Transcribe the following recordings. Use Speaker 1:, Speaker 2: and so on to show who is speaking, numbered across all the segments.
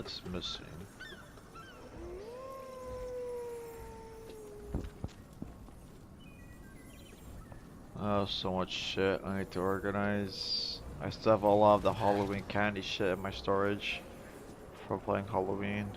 Speaker 1: what's missing. Oh, so much shit I need to organize. I still have a lot of the Halloween candy shit in my storage from playing Halloween.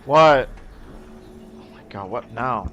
Speaker 1: What? Oh my god, what now?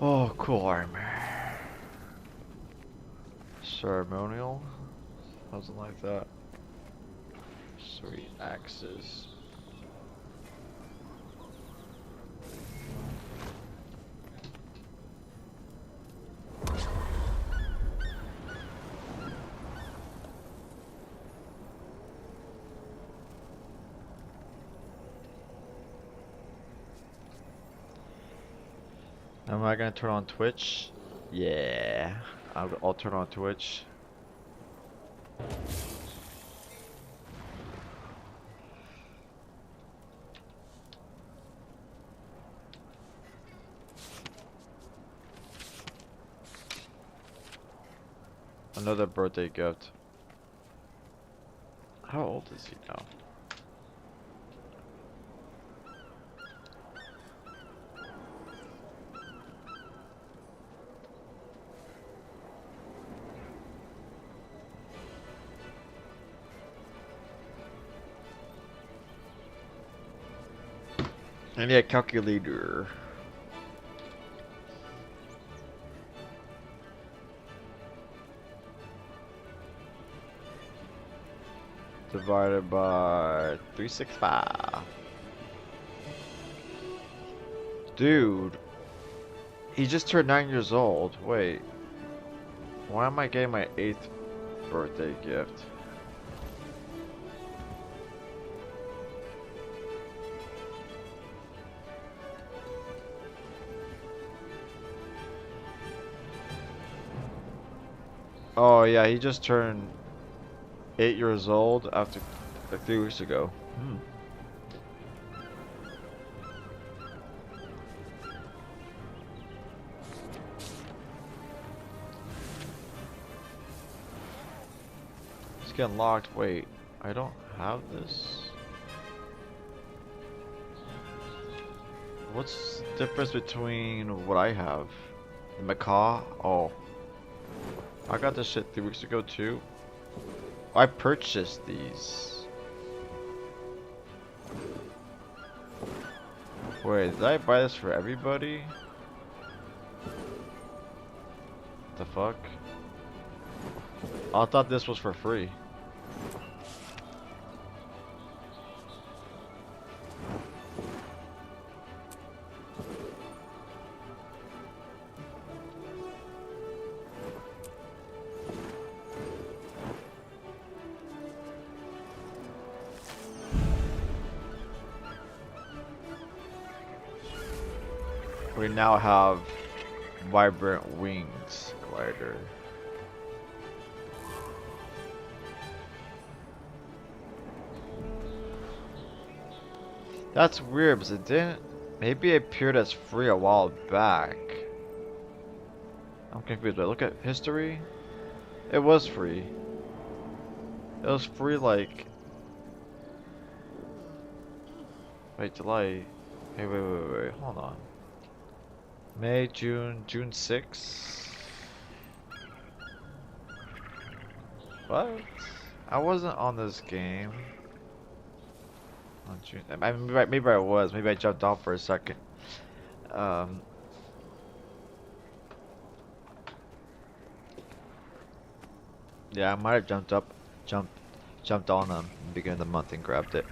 Speaker 1: Oh, cool armor. Ceremonial? Something like that. Sweet axes. Am I gonna turn on Twitch? Yeah, I'll turn on Twitch. Another birthday gift. How old is he now? I need a calculator. Divided by 365. Dude, he just turned 9 years old. Wait, why am I getting my 8th birthday gift? Oh yeah, he just turned 8 years old after like 3 weeks ago. It's getting locked. Wait, I don't have this. What's the difference between what I have? The macaw? Oh. I got this shit 3 weeks ago too. I purchased these. Wait, did I buy this for everybody? The fuck? I thought this was for free. We now have vibrant wings glider. That's weird because it didn't. Maybe it appeared as free a while back. I'm confused. But look at history. It was free. It was free like. Wait, July. Wait. Hold on. May, June 6th. What? I wasn't on this game. On June. Maybe I was. Maybe I jumped off for a second. Yeah, I might have jumped on them in the beginning of the month and grabbed it.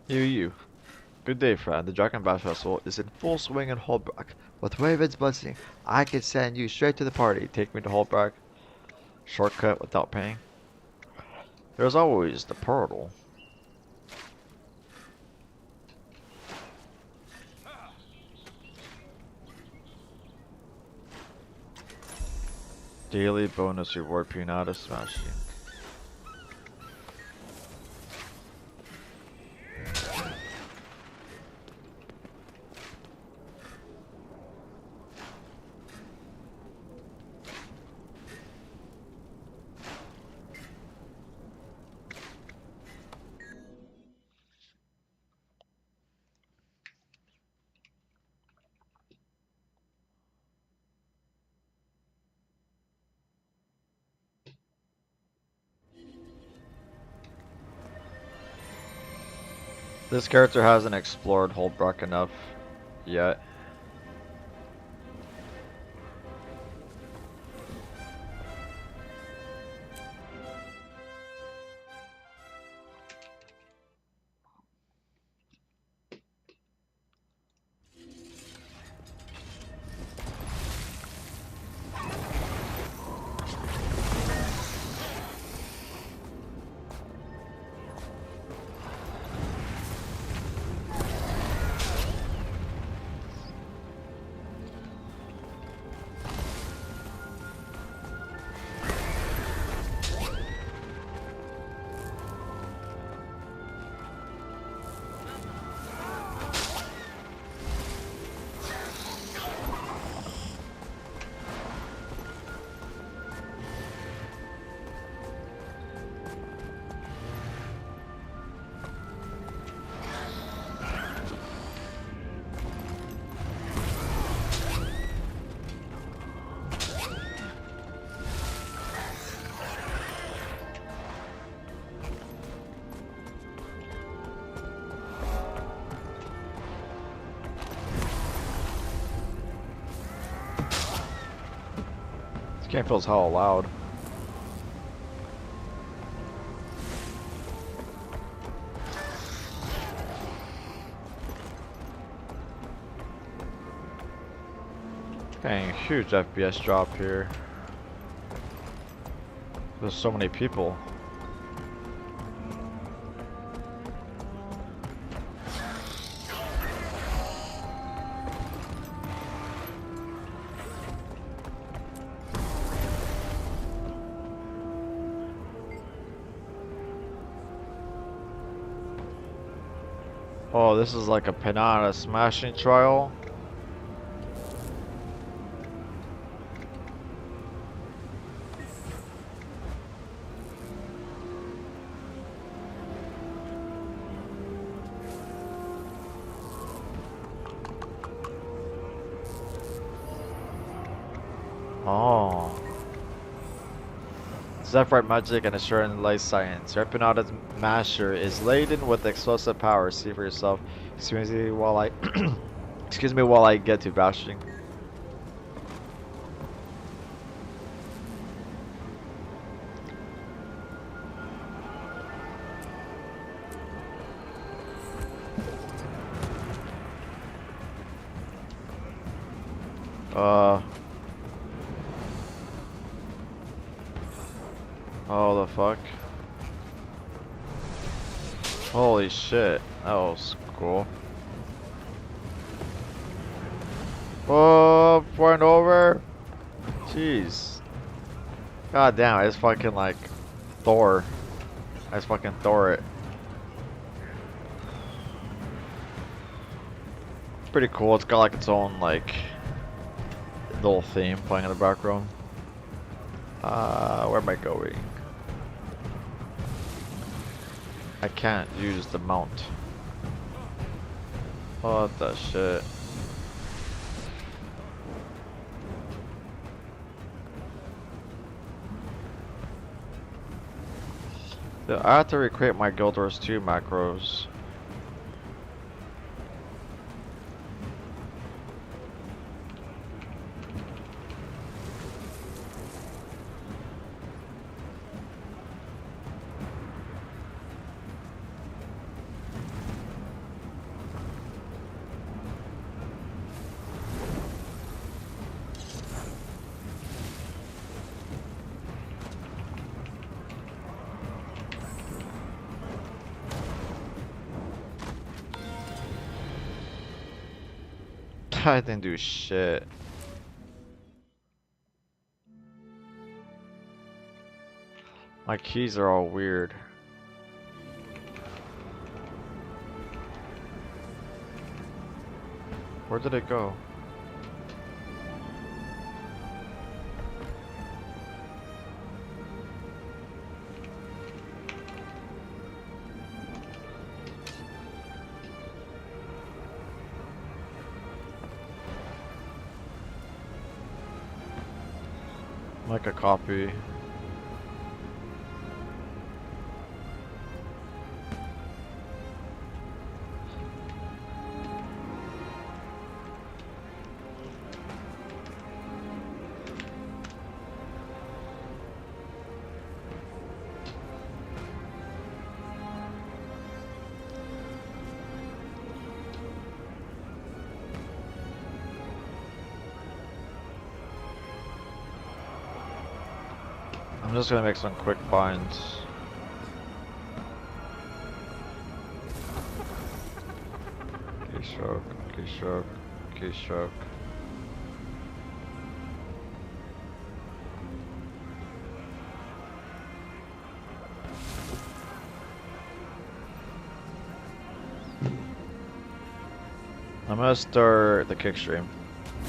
Speaker 1: You. Good day, friend. The Dragon Bash Festival is in full swing in Holbrook. With Raven's blessing, I can send you straight to the party. Take me to Holbrook. Shortcut without paying. There's always the portal. Daily bonus reward pinata smashing. This character hasn't explored Holbrook enough yet. This game feels hella loud. Dang, huge FPS drop here. There's so many people. Oh, this is like a pinata smashing trial. Oh. Zephyrite magic and assurance light science. Your pinata masher is laden with explosive power. See for yourself. Excuse me while I excuse me while I get to bashing. Oh, the fuck. Holy shit. That was cool. Oh, pouring over. Jeez. God damn, I just fucking like Thor. I just fucking Thor it. It's pretty cool. It's got like its own like little theme playing in the background. Where am I going? I can't use the mount. What the shit? I have to recreate my Guild Wars 2 macros. I didn't do shit. My keys are all weird. Where did it go? Like a copy. I'm just gonna make some quick finds. Keystroke, keystroke, keystroke. I'm gonna start the kick stream. I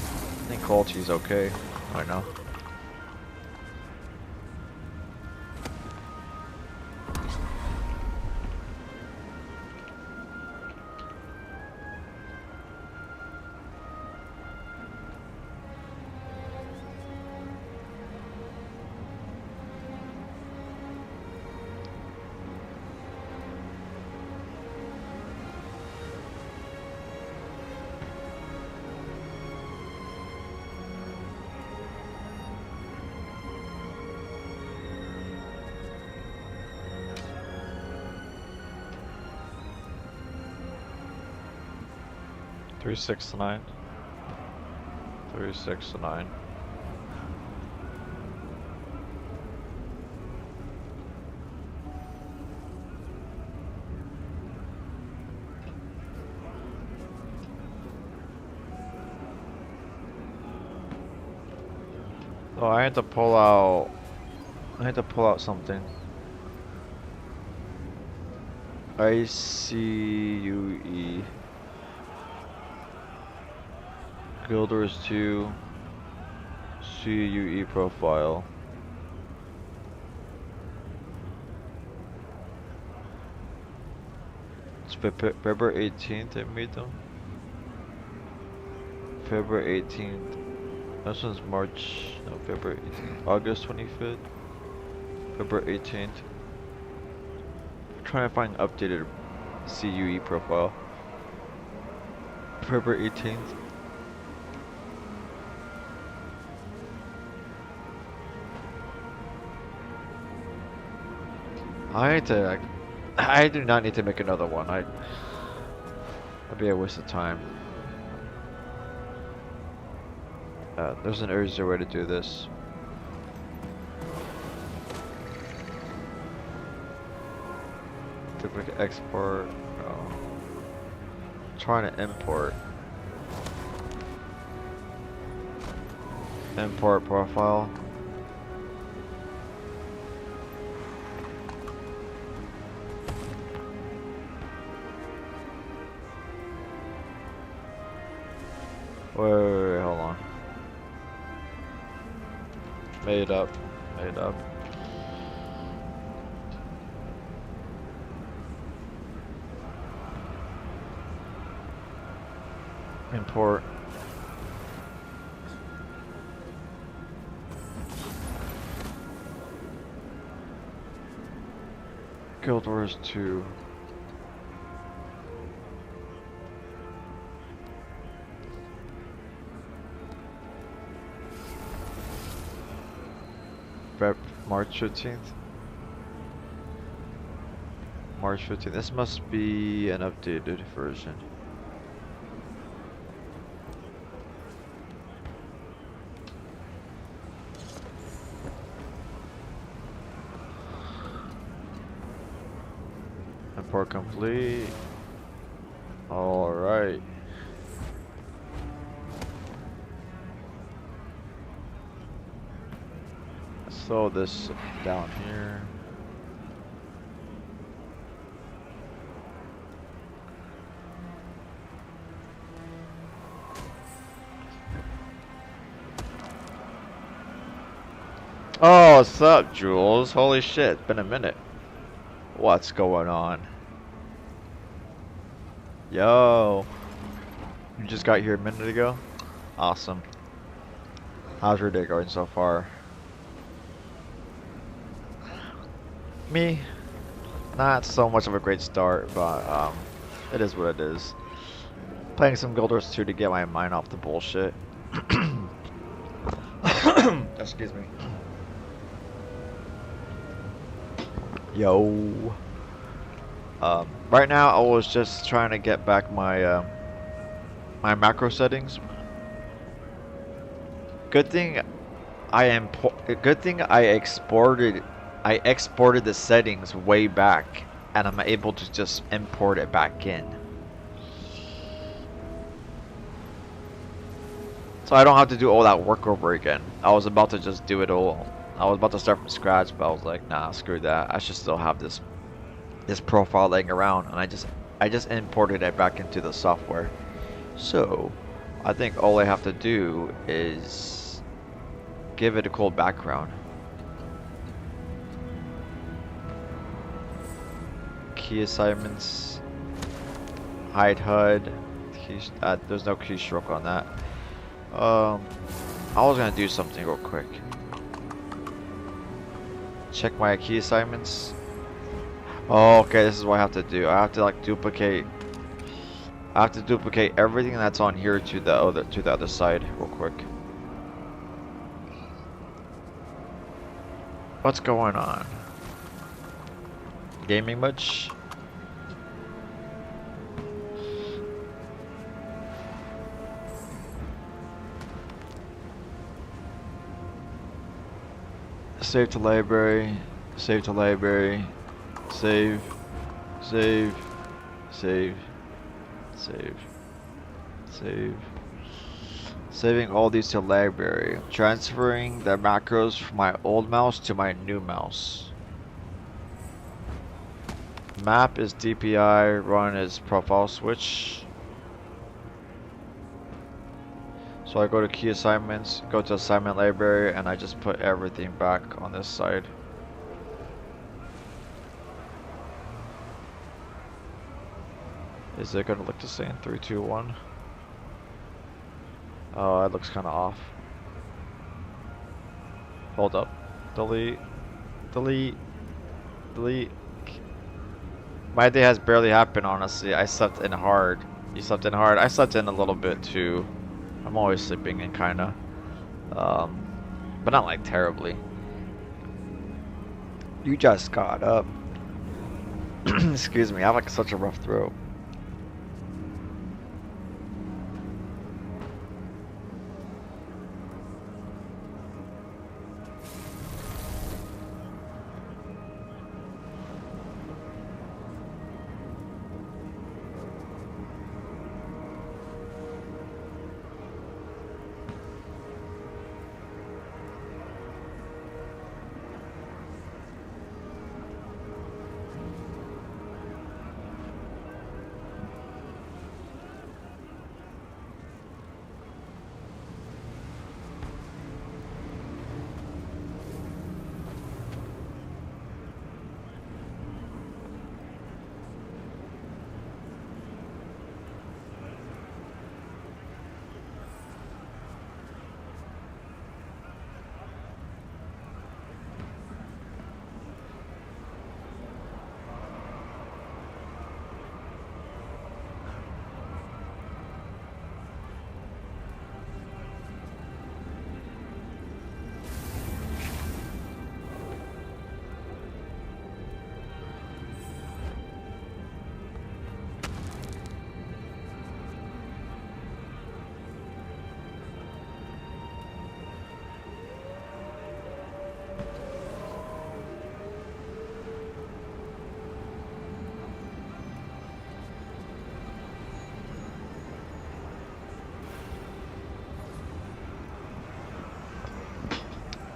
Speaker 1: think quality's okay right now. $369. 369. Oh, I had to pull out. I had to pull out something. ICUE. Guilders 2. CUE profile. It's February 18th I made them. February 18th. This one's March, no, February 18th. August 25th. February 18th. I'm trying to find an updated CUE profile. February 18th. I do not need to make another one. That'd be a waste of time. There's an easier way to do this. Duplicate export. No. Trying to import. Import profile. Wait, hold on. Made up. Import. Guild Wars 2. March 15th. March 15th. This must be an updated version. Import complete. All right. Slow this down here. Oh, what's up, Jules? Holy shit, been a minute. What's going on? Yo. You just got here a minute ago? Awesome. How's your day going so far? Me? Not so much of a great start, but it is what it is. Playing some Guild Wars 2 to get my mind off the bullshit. Excuse me. Yo. Right now I was just trying to get back my my macro settings. Good thing I exported the settings way back, and I'm able to just import it back in. So I don't have to do all that work over again. I was about to just do it all. I was about to start from scratch, but I was like, nah, screw that. I should still have this profile laying around, and I just imported it back into the software. So I think all I have to do is give it a cool background. Key assignments, hide HUD. There's no keystroke on that. I was gonna do something real quick. Check my key assignments. Oh, okay, this is what I have to do. I have to like duplicate. I have to duplicate everything that's on here to the other side real quick. What's going on? Gaming much? Save to library. Save to library. Save. Save. Save. Save. Save. Saving all these to library. Transferring the macros from my old mouse to my new mouse. Map is DPI, run is profile switch. So I go to key assignments, go to assignment library, and I just put everything back on this side. Is it gonna look the same? 3, 2, 1. Oh, that looks kind of off. Hold up. Delete. Delete. Delete. My day has barely happened, honestly. I slept in hard. You slept in hard? I slept in a little bit too. I'm always sleeping in, kinda. But not like terribly. You just got up. Excuse me, I have like such a rough throat.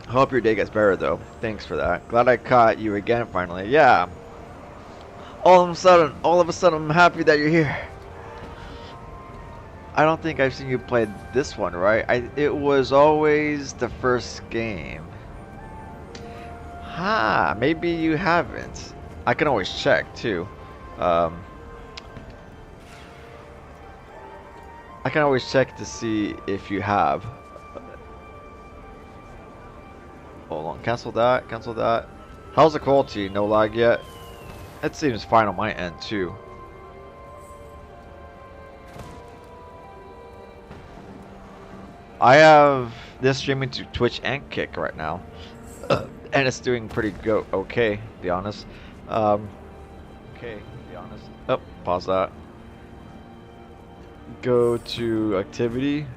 Speaker 1: Hope your day gets better though. Thanks for that. Glad I caught you again finally. Yeah. All of a sudden, I'm happy that you're here. I don't think I've seen you play this one, right? It was always the first game. Ha, maybe you haven't. I can always check too. I can always check to see if you have. Hold on, cancel that, cancel that. How's the quality? No lag yet? It seems fine on my end too. I have this streaming to Twitch and Kick right now. And it's doing pretty okay, to be honest. Okay, to be honest. Oh, pause that. Go to activity.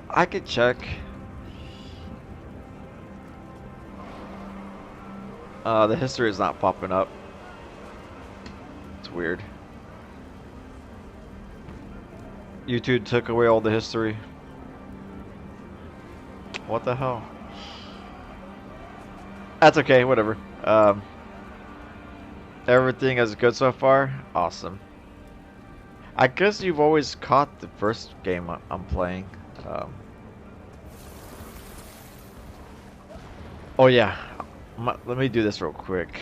Speaker 1: I could check. The history is not popping up. It's weird. YouTube took away all the history. What the hell? That's okay, whatever. Everything is good so far? Awesome. I guess you've always caught the first game I'm playing. Oh yeah. Let me do this real quick.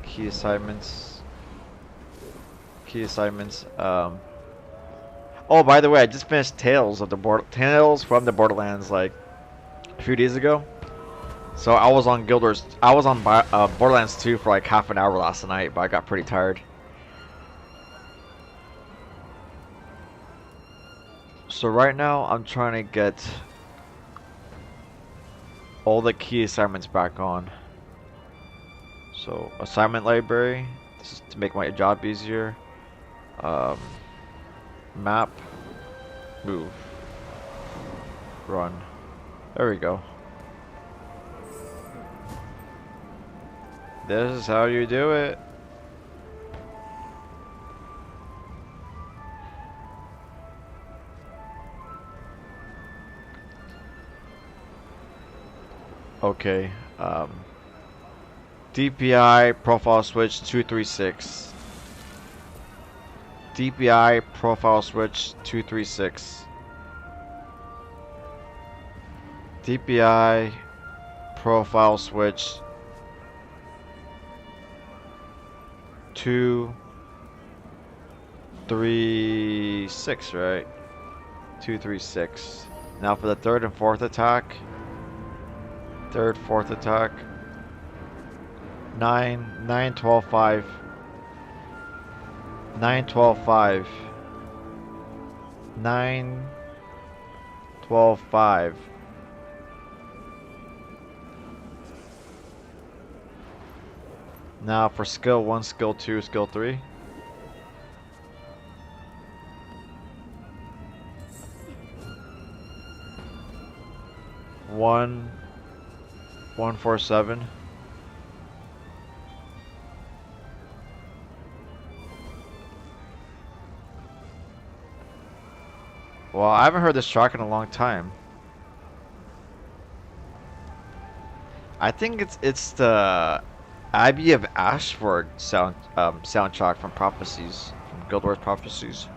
Speaker 1: Key assignments. Key assignments. Oh, by the way, I just finished Tales from the Borderlands like a few days ago. So I was on Borderlands 2 for like half an hour last night, but I got pretty tired. So right now I'm trying to get all the key assignments back on. So assignment library, this is to make my job easier. Map, move, run. There we go. This is how you do it. Okay, DPI profile switch 236. DPI profile switch 236. DPI profile switch 236, right? 236. Now for the third and fourth attack. Third, fourth attack. 9, 12, 5. 9, 12, 5. 9, 12, 5. Now for skill 1, skill 2, skill 3. One, 147. Well, I haven't heard this track in a long time. I think it's the Abbey of Ashford soundtrack from Prophecies, from Guild Wars Prophecies.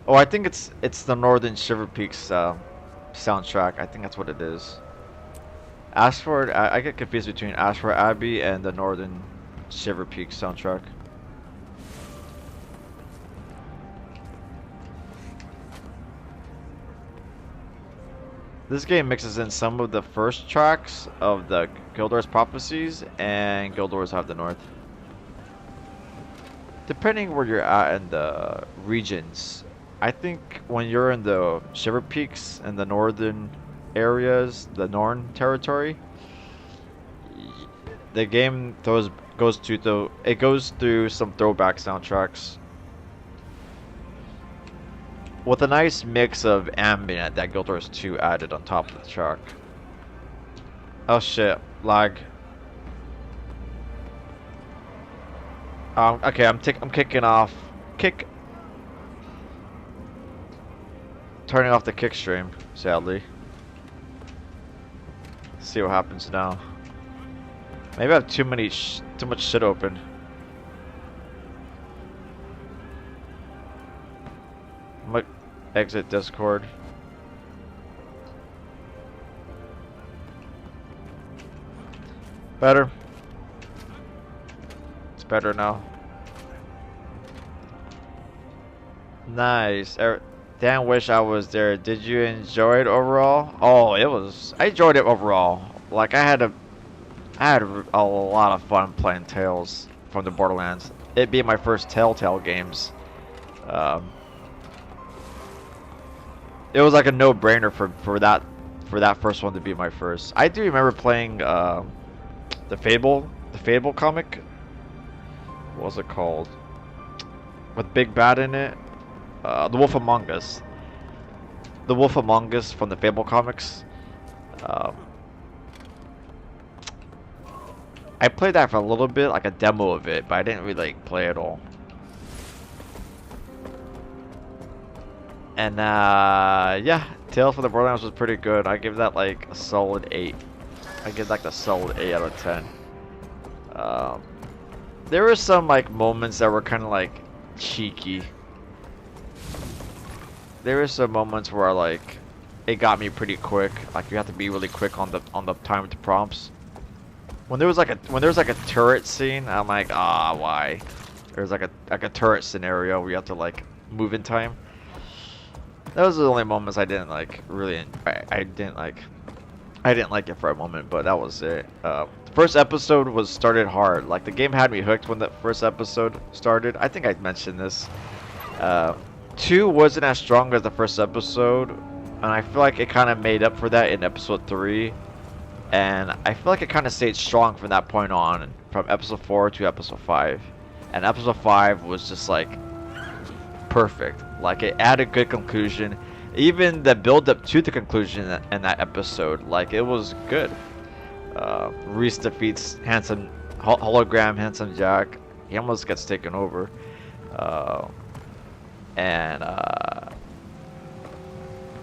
Speaker 1: Oh, I think it's the Northern Shiver Peaks soundtrack. I think that's what it is. Ashford, I get confused between Ashford Abbey and the Northern Shiver Peaks soundtrack. This game mixes in some of the first tracks of the Guild Wars Prophecies and Guild Wars Have the North. Depending where you're at in the regions, I think when you're in the Shiver Peaks and the northern areas, the Norn territory, the game goes through some throwback soundtracks with a nice mix of ambient that Guild Wars 2 added on top of the track. Oh shit, lag. Okay, I'm kicking off. Turning off the kick stream, sadly. Let's see what happens now. Maybe I have too much shit open. I'm gonna exit Discord. Better. It's better now. Nice. Dan, wish I was there. Did you enjoy it overall? Oh, I enjoyed it overall. Like I had a lot of fun playing Tales from the Borderlands. It being my first Telltale games. It was like a no-brainer for that first one to be my first. I do remember playing the Fable comic. What was it called? With Big Bad in it. The Wolf Among Us. The Wolf Among Us from the Fable comics. I played that for a little bit, like a demo of it, but I didn't really like play it all. And yeah, Tales from the Borderlands was pretty good. I give that like a solid 8. I give like a solid 8 out of 10. There were some like moments that were kind of like cheeky. There were some moments where like it got me pretty quick. Like you have to be really quick on the timed prompts. When there was like a turret scene, I'm like, why? There's like a turret scenario where you have to like move in time. Those are the only moments I didn't like really. I didn't like it for a moment, but that was it. The first episode was started hard. Like the game had me hooked when the first episode started. I think I mentioned this. 2 wasn't as strong as the first episode, and I feel like it kind of made up for that in episode 3. And I feel like it kind of stayed strong from that point on, from episode 4 to episode 5. And episode 5 was just like perfect. Like it added good conclusion. Even the build up to the conclusion in that episode, like it was good. Reese defeats Handsome Hologram Handsome Jack. He almost gets taken over. And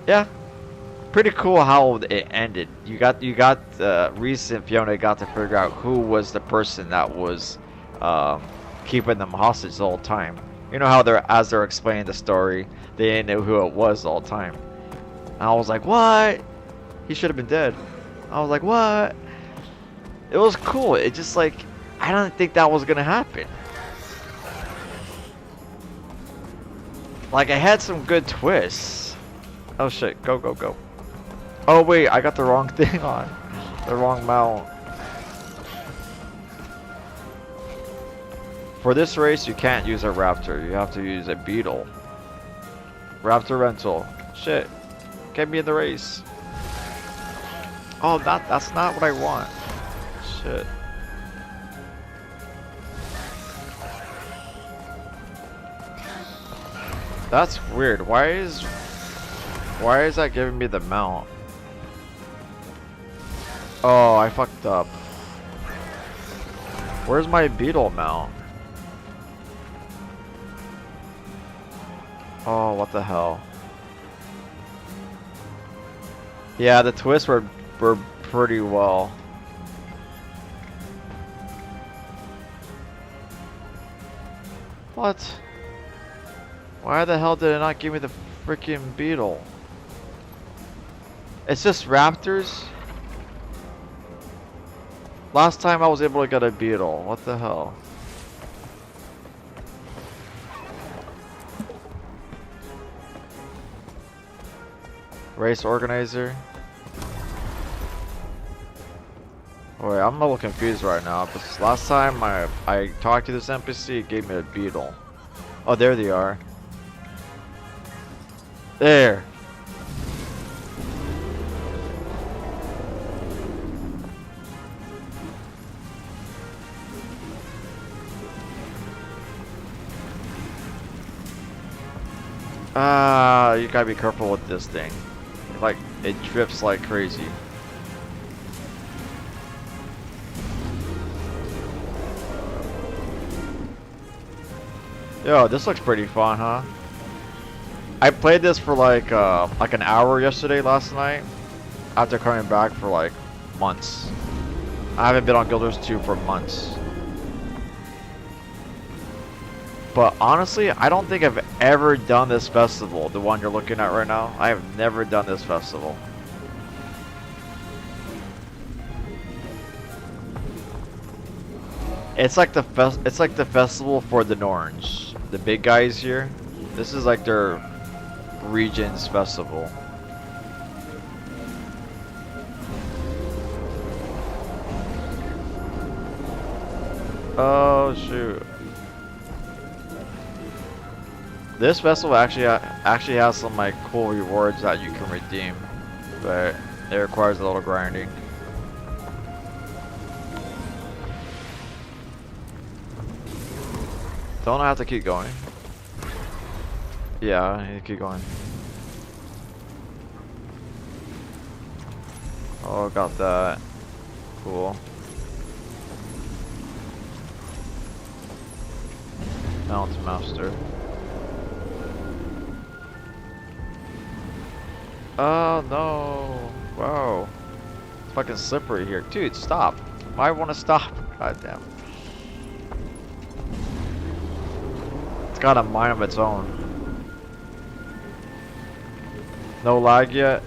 Speaker 1: yeah, pretty cool how it ended. You got Reese and Fiona got to figure out who was the person that was keeping them hostage the whole time. You know how as they're explaining the story, they didn't know who it was the whole time. And I was like, what? He should have been dead. I was like, what? It was cool. It just like, I don't think that was gonna happen. Like, it had some good twists. Oh shit, go, go, go. Oh wait, I got the wrong thing on. The wrong mount. For this race, you can't use a Raptor. You have to use a Beetle. Raptor rental. Shit. Get me in the race. Oh, that's not what I want. Shit. That's weird. Why is that giving me the mount? Oh, I fucked up. Where's my Beetle mount? Oh, what the hell? Yeah, the twists were pretty well. What? Why the hell did it not give me the freaking Beetle? It's just Raptors? Last time I was able to get a Beetle. What the hell? Race organizer. Wait, I'm a little confused right now. Because last time I talked to this NPC, it gave me a Beetle. Oh, there they are. There. You gotta be careful with this thing. Like, it drifts like crazy. Yo, this looks pretty fun, huh? I played this for like an hour last night, after coming back for like months. I haven't been on Guild Wars 2 for months. But honestly, I don't think I've ever done this festival, the one you're looking at right now. I have never done this festival. It's like the festival for the Norns, the big guys here. This is like their region's festival. Oh shoot. This festival actually has some like cool rewards that you can redeem, but it requires a little grinding. Don't I have to keep going? Yeah, I need to keep going. Oh, got that. Cool. Mount Master. Oh no! Whoa! It's fucking slippery here, dude. Stop! I want to stop. God damn. It's got a mind of its own. No lag yet.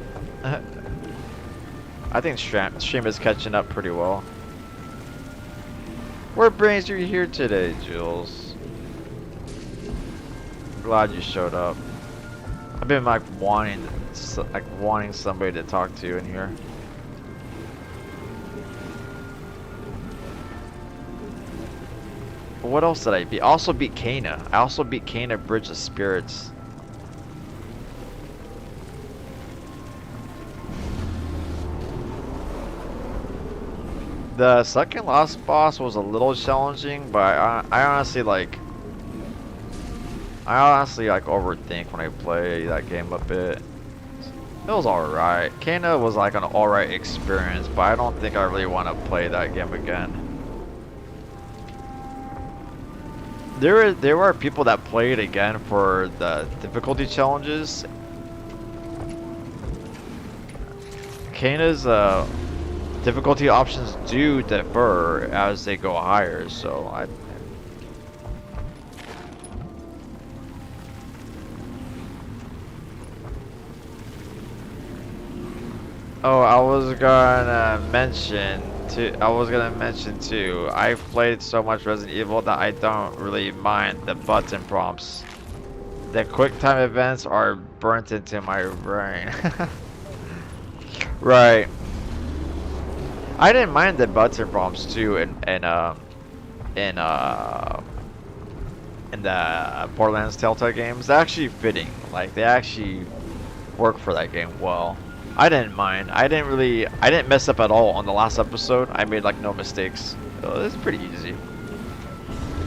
Speaker 1: I think stream is catching up pretty well. What brings you here today, Jules? I'm glad you showed up. I've been like wanting somebody to talk to in here. But what else did I beat? I also beat Kana. I also beat Kana Bridge of Spirits. The second last boss was a little challenging, but I honestly overthink when I play that game a bit. It was alright. Kana was like an alright experience, but I don't think I really want to play that game again. There were people that played again for the difficulty challenges. Kana's difficulty options do differ as they go higher, so I. Oh, I was gonna mention too. I've played so much Resident Evil that I don't really mind the button prompts. The quick time events are burnt into my brain. Right. I didn't mind the button prompts too in the Borderlands Telltale games. They're actually fitting. Like they actually work for that game well. I didn't mind. I didn't mess up at all on the last episode. I made like no mistakes. So it's pretty easy.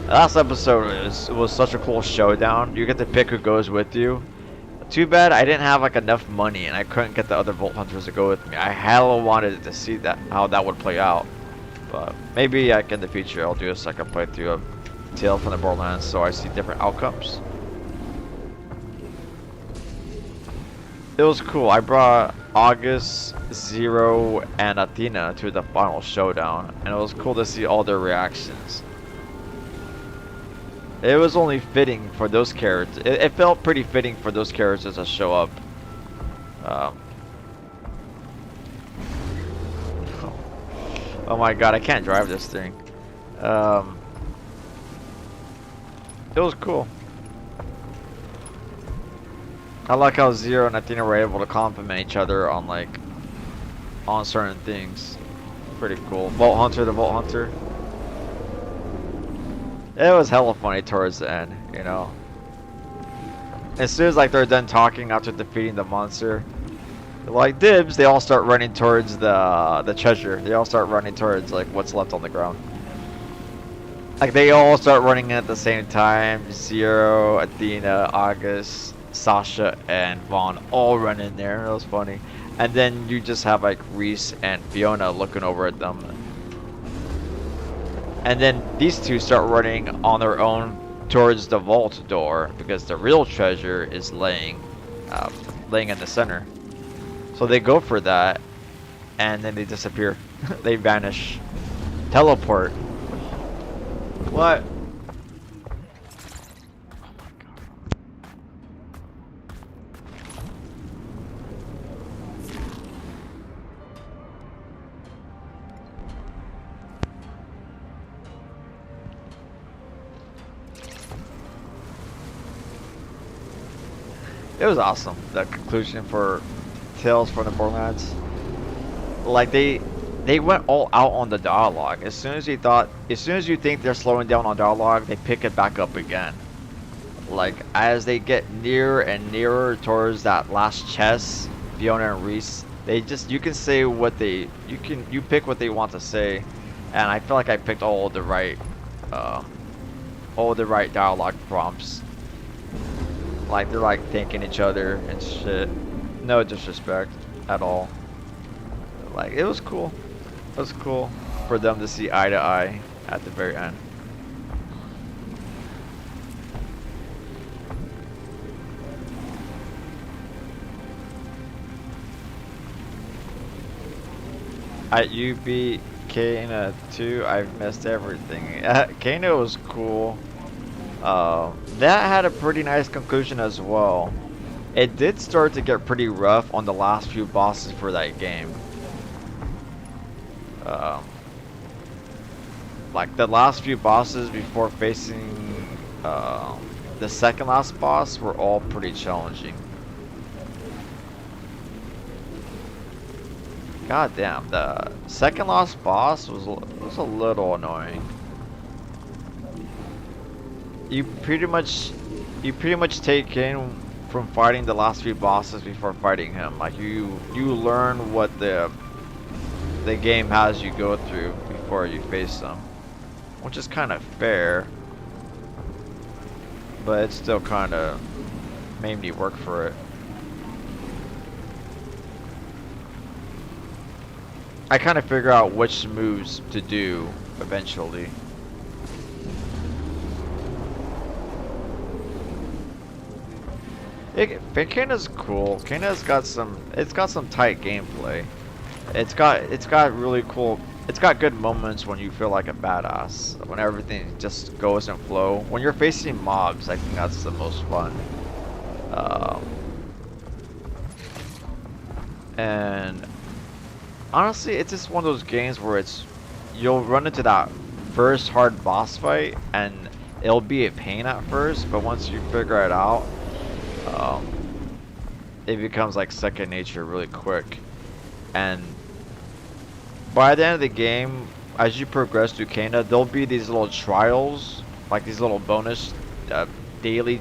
Speaker 1: The last episode was such a cool showdown. You get to pick who goes with you. Too bad I didn't have like enough money and I couldn't get the other Vault Hunters to go with me. I hella wanted to see how that would play out. But maybe like in the future I'll do a second playthrough of Tales from the Borderlands so I see different outcomes. It was cool. I brought August, Zero, and Athena to the final showdown, and it was cool to see all their reactions. It was only fitting for those characters. It felt pretty fitting for those characters to show up. Oh my god, I can't drive this thing. It was cool. I like how Zero and Athena were able to compliment each other on certain things. Pretty cool. Vault Hunter to Vault Hunter. It was hella funny towards the end, you know. As soon as like they're done talking after defeating the monster, they're like dibs, they all start running towards the treasure. They all start running towards like what's left on the ground. Like they all start running at the same time. Zero, Athena, August, Sasha, and Vaughn all run in there. It was funny. And then you just have like Reese and Fiona looking over at them. And then these two start running on their own towards the vault door because the real treasure is laying in the center. So they go for that, and then they disappear. They vanish. Teleport. What? It was awesome. The conclusion for Tales from the Borderlands. Like they went all out on the dialogue. As soon as you think they're slowing down on dialogue, they pick it back up again. Like as they get nearer and nearer towards that last chest, Fiona and Reese, you can say what you pick what they want to say, and I feel like I picked all the right dialogue prompts. Like they're like thanking each other and shit. No disrespect at all. Like it was cool. It was cool for them to see eye to eye at the very end. You beat Kana too. I've missed everything. Kana was cool. That had a pretty nice conclusion as well. It did start to get pretty rough on the last few bosses for that game. Like the last few bosses before facing the second last boss were all pretty challenging. God damn, the second last boss was a little annoying. You pretty much take in from fighting the last few bosses before fighting him. Like you learn what the game has you go through before you face them, which is kind of fair, but it still kind of made me work for it. I kind of figure out which moves to do eventually. Kana's cool. Kana's got some. It's got some tight gameplay. It's got really cool. It's got good moments when you feel like a badass. When everything just goes in flow. When you're facing mobs, I think that's the most fun. And honestly, it's just one of those games where you'll run into that first hard boss fight, and it'll be a pain at first, but once you figure it out, it becomes like second nature really quick. And by the end of the game, as you progress through Kana, there'll be these little trials, like these little bonus daily,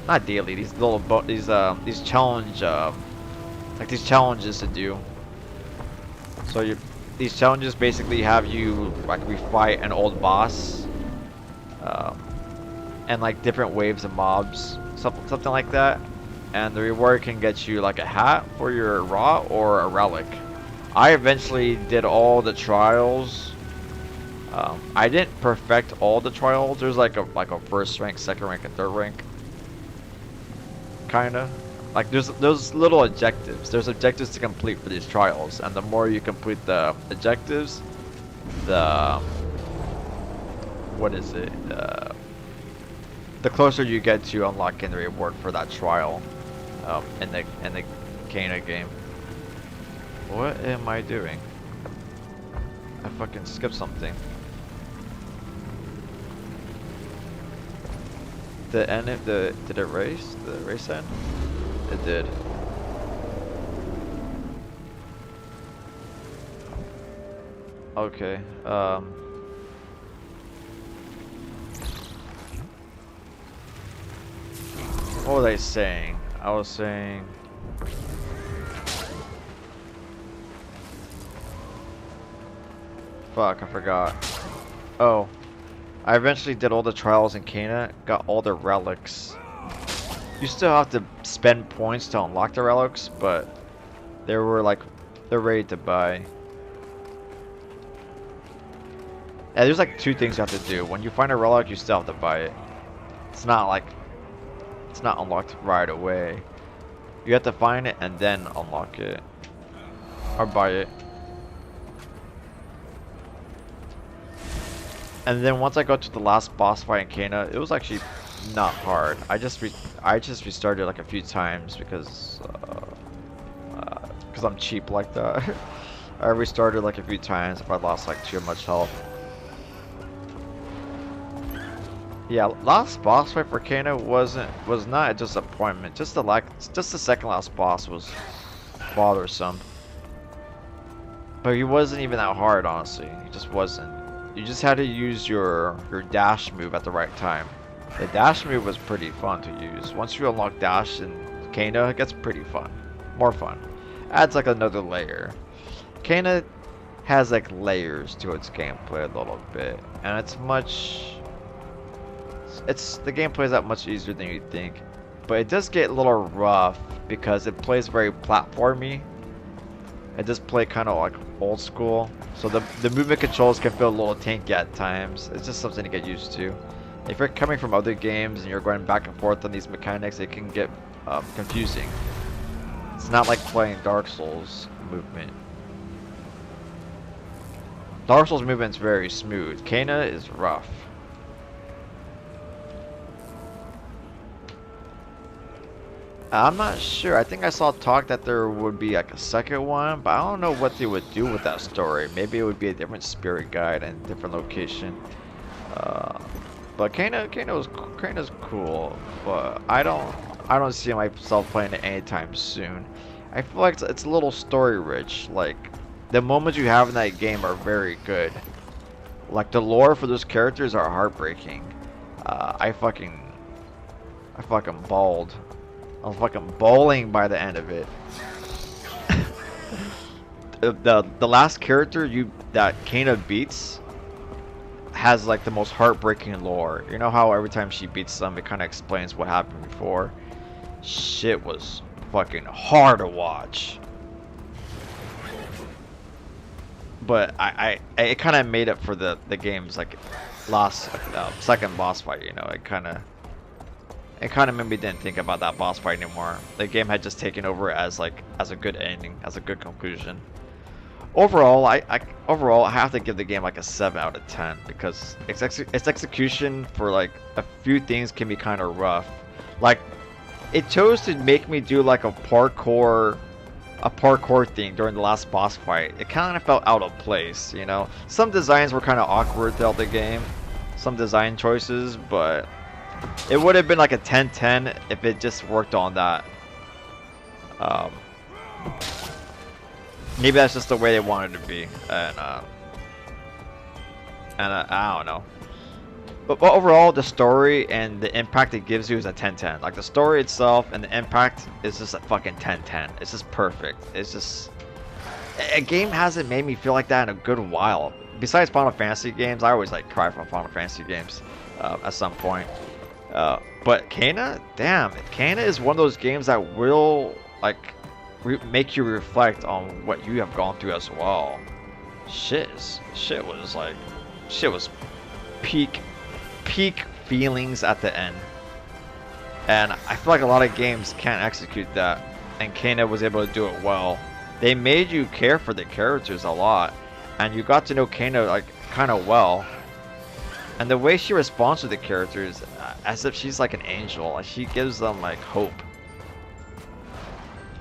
Speaker 1: not daily, these little these challenge like these challenges to do. So these challenges basically have you like refight an old boss, and like different waves of mobs, something like that. And the reward can get you like a hat for your raw or a relic. I eventually did all the trials. I didn't perfect all the trials. There's like a first rank, second rank, and third rank. Kinda. Like there's those little objectives. There's objectives to complete for these trials, and the more you complete the objectives, the closer you get to unlocking the reward for that trial in the Kana game. What am I doing? I fucking skipped something. Did it race? Did the race end? It did. Okay. What was I saying? I was saying. Fuck, I forgot. Oh. I eventually did all the trials in Kana, got all the relics. You still have to spend points to unlock the relics, but they're ready to buy. Yeah, there's like two things you have to do. When you find a relic, you still have to buy it. It's not unlocked right away. You have to find it and then unlock it. Or buy it. And then once I got to the last boss fight in Kana, it was actually not hard. I just restarted like a few times because I'm cheap like that. I restarted like a few times if I lost like too much health. Yeah, last boss fight for Kana was not a disappointment. Just the second last boss was bothersome. But he wasn't even that hard, honestly. He just wasn't. You just had to use your dash move at the right time. The dash move was pretty fun to use. Once you unlock dash in Kana, it gets pretty fun. More fun. Adds like another layer. Kana has like layers to its gameplay a little bit, and the gameplay is that much easier than you think. But it does get a little rough because it plays very platformy. It does play kind of like old school, so the movement controls can feel a little tanky at times. It's just something to get used to. If you're coming from other games and you're going back and forth on these mechanics, it can get confusing. It's not like playing Dark Souls movement. Dark Souls movement's very smooth. Kana is rough. I'm not sure. I think I saw talk that there would be like a second one, but I don't know what they would do with that story. Maybe it would be a different spirit guide and a different location. But Kana's cool, but I don't see myself playing it anytime soon. I feel like it's a little story rich. Like the moments you have in that game are very good. Like the lore for those characters are heartbreaking. I fucking bawled. I was fucking bawling by the end of it. the last character that Kana beats has like the most heartbreaking lore. You know how every time she beats them, it kind of explains what happened before. Shit was fucking hard to watch. but it kind of made up for the game's like last second boss fight. You know, it kind of made me didn't think about that boss fight anymore. The game had just taken over as a good ending, as a good conclusion. Overall, overall I have to give the game like a 7 out of 10 because its execution for like a few things can be kind of rough. Like it chose to make me do like a parkour thing during the last boss fight. It kind of felt out of place, you know. Some designs were kind of awkward throughout the game, some design choices, but it would have been like a 10-10 if it just worked on that. Maybe that's just the way they wanted it to be, and I don't know. But overall, the story and the impact it gives you is a 10-10. Like the story itself and the impact is just a fucking 10-10. It's just perfect. It's just a game hasn't made me feel like that in a good while. Besides Final Fantasy games, I always like cry from Final Fantasy games at some point. But Kena, damn, Kena is one of those games that will like make you reflect on what you have gone through as well. Shit was peak feelings at the end, and I feel like a lot of games can't execute that, and Kena was able to do it well. They made you care for the characters a lot, and you got to know Kena like kind of well, and the way she responds to the characters as if she's like an angel, like she gives them like hope.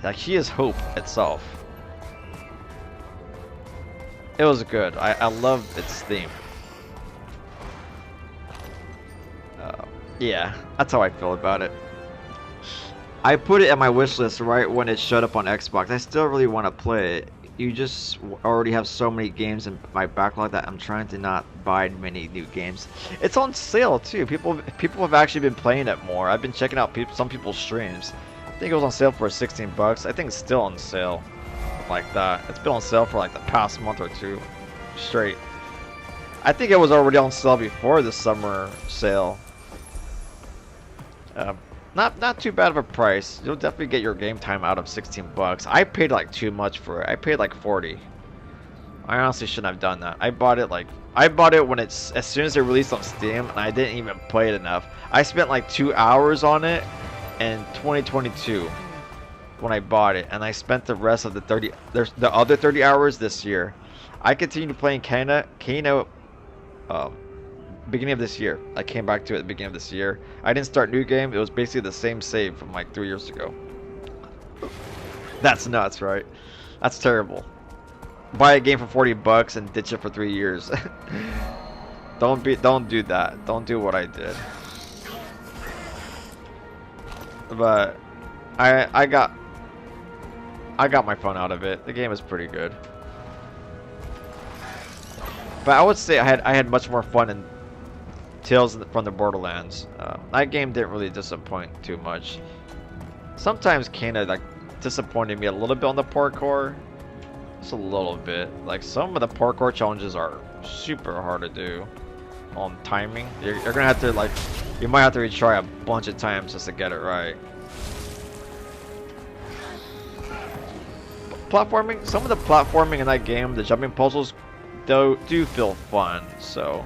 Speaker 1: Like she is hope itself. It was good. I love its theme. Yeah, that's how I feel about it. I put it in my wish list right when it showed up on Xbox. I still really want to play it. You just already have so many games in my backlog that I'm trying to not buy many new games. It's on sale too. People have actually been playing it more. I've been checking out some people's streams. I think it was on sale for 16 bucks. I think it's still on sale like that. It's been on sale for like the past month or two straight. I think it was already on sale before the summer sale. Not too bad of a price. You'll definitely get your game time out of 16 bucks. I paid like too much for it. I paid like 40. I honestly shouldn't have done that. I bought it when it's as soon as it released on Steam, and I didn't even play it enough. I spent like 2 hours on it in 2022 when I bought it, and I spent the rest of the other 30 hours this year. I continued playing Kena beginning of this year. I came back to it at the beginning of this year. I didn't start new game. It was basically the same save from like 3 years ago. That's nuts, right? That's terrible. Buy a game for 40 bucks and ditch it for 3 years. Don't do that. Don't do what I did. But I got my fun out of it. The game is pretty good. But I would say I had much more fun in Tales from the Borderlands. That game didn't really disappoint too much. Sometimes Kena like disappointed me a little bit on the parkour. Just a little bit. Like some of the parkour challenges are super hard to do on timing. You're gonna have to like, you might have to retry a bunch of times just to get it right. Platforming, some of the platforming in that game, the jumping puzzles do feel fun, so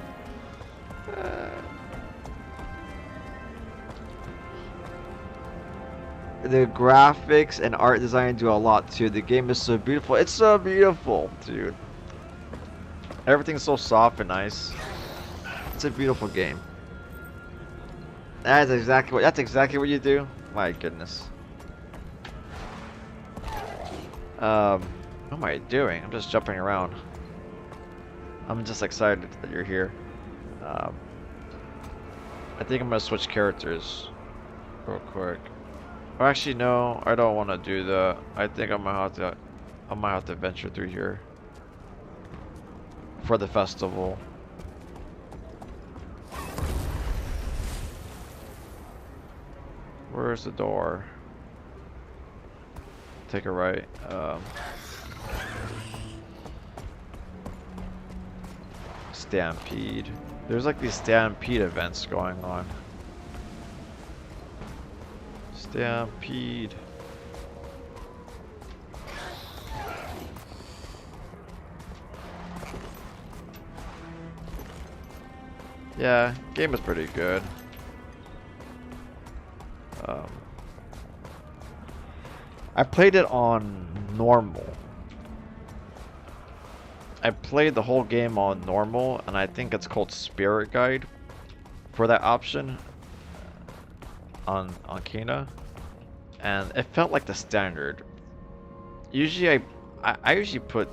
Speaker 1: the graphics and art design do a lot too. The game is so beautiful. It's so beautiful, dude. Everything's so soft and nice. It's a beautiful game. That's exactly what you do. My goodness. What am I doing? I'm just jumping around. I'm just excited that you're here. I think I'm gonna switch characters real quick. Or actually, no, I don't want to do that. I think I might have to venture through here for the festival. Where's the door? Take a right. Stampede. There's like these Stampede events going on. Stampede. Yeah, game is pretty good. I played it on normal. I played the whole game on normal, and I think it's called Spirit Guide for that option on Kena, and it felt like the standard. Usually, I usually put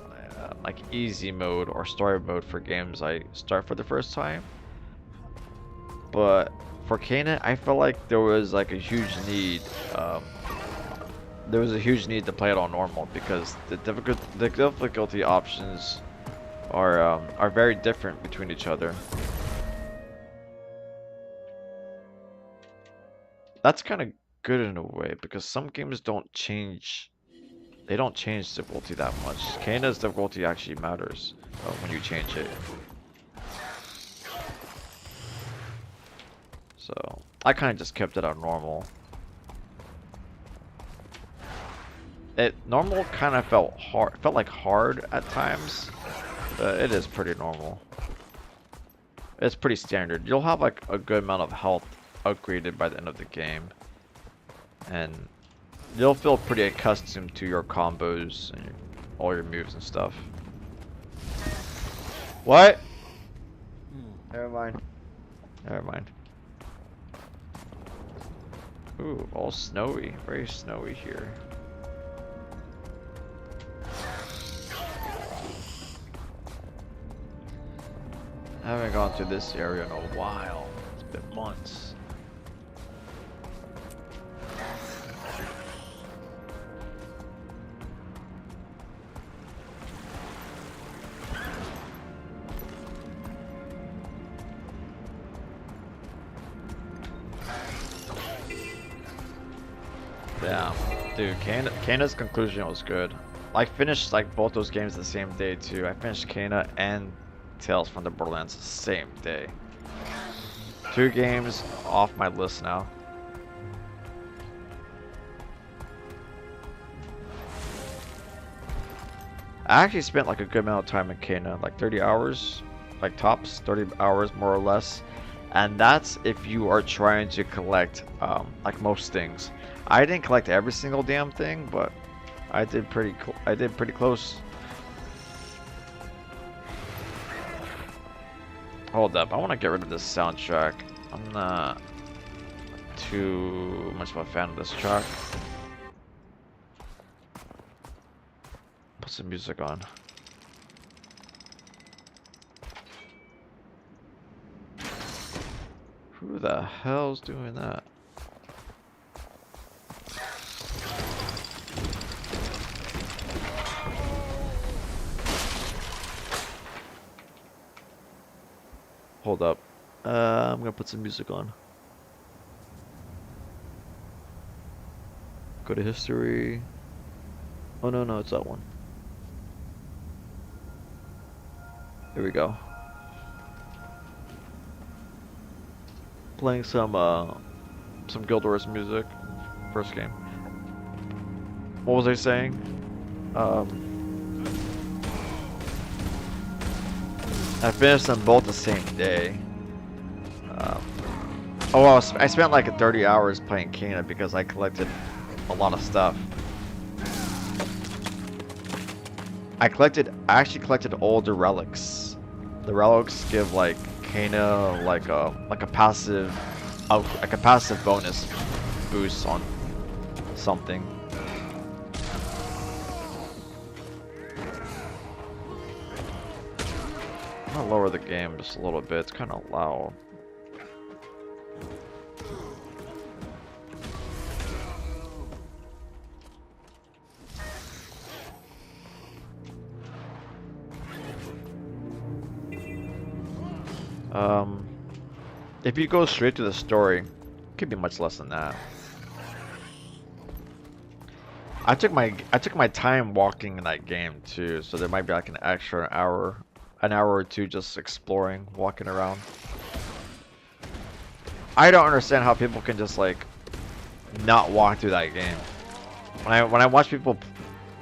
Speaker 1: like easy mode or story mode for games I start for the first time, but for Kena, I felt like there was like a huge need. There was a huge need to play it on normal because the difficulty options are very different between each other. That's kind of good in a way because some games don't change. They don't change difficulty that much. Kena's difficulty actually matters when you change it. So I kind of just kept it on normal. Normal kind of felt hard. Felt like hard at times. But it is pretty normal. It's pretty standard. You'll have like a good amount of health upgraded by the end of the game, and you'll feel pretty accustomed to your combos and all your moves and stuff. What? Never mind. Never mind. Ooh, all snowy. Very snowy here. I haven't gone through this area in a while. It's been months. Yeah, dude, Kena's conclusion was good. I finished like both those games the same day too. I finished Kena and Tales from the Borderlands the same day. 2 games off my list now. I actually spent like a good amount of time in Kena, like 30 hours, like tops, 30 hours more or less. And that's if you are trying to collect like most things. I didn't collect every single damn thing, but I did pretty close. Hold up, I want to get rid of this soundtrack. I'm not too much of a fan of this track. Put some music on. Who the hell's doing that? Hold up. I'm gonna put some music on. Go to history. Oh no, it's that one. Here we go. Playing some Guild Wars music. First game. What was I saying? I finished them both the same day. I spent like 30 hours playing Kena because I collected a lot of stuff. I actually collected all the relics. The relics give like Kena like a passive bonus boost on something. I'm gonna lower the game just a little bit. It's kind of loud. If you go straight to the story, it could be much less than that. I took my time walking in that game too, so there might be like an extra hour or two just exploring, walking around. I don't understand how people can just like not walk through that game. When I watch people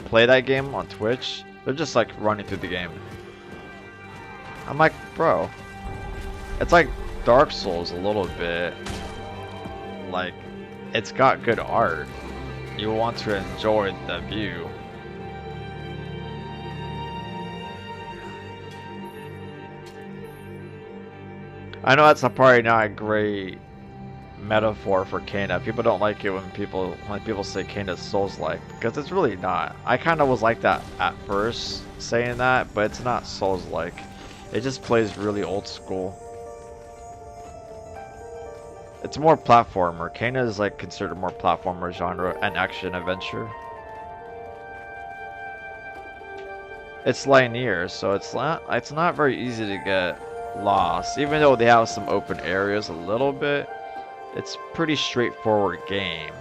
Speaker 1: play that game on Twitch, they're just like running through the game. I'm like, bro, it's like Dark Souls a little bit. Like, it's got good art. You want to enjoy the view. I know that's probably not a great metaphor for Kena. People don't like it when people say Kena's Souls-like, because it's really not. I kind of was like that at first, saying that, but it's not Souls-like. It just plays really old school. It's more platformer. Kena is like considered more platformer genre and action adventure. It's linear, so it's not very easy to get lost. Even though they have some open areas a little bit, it's pretty straightforward game.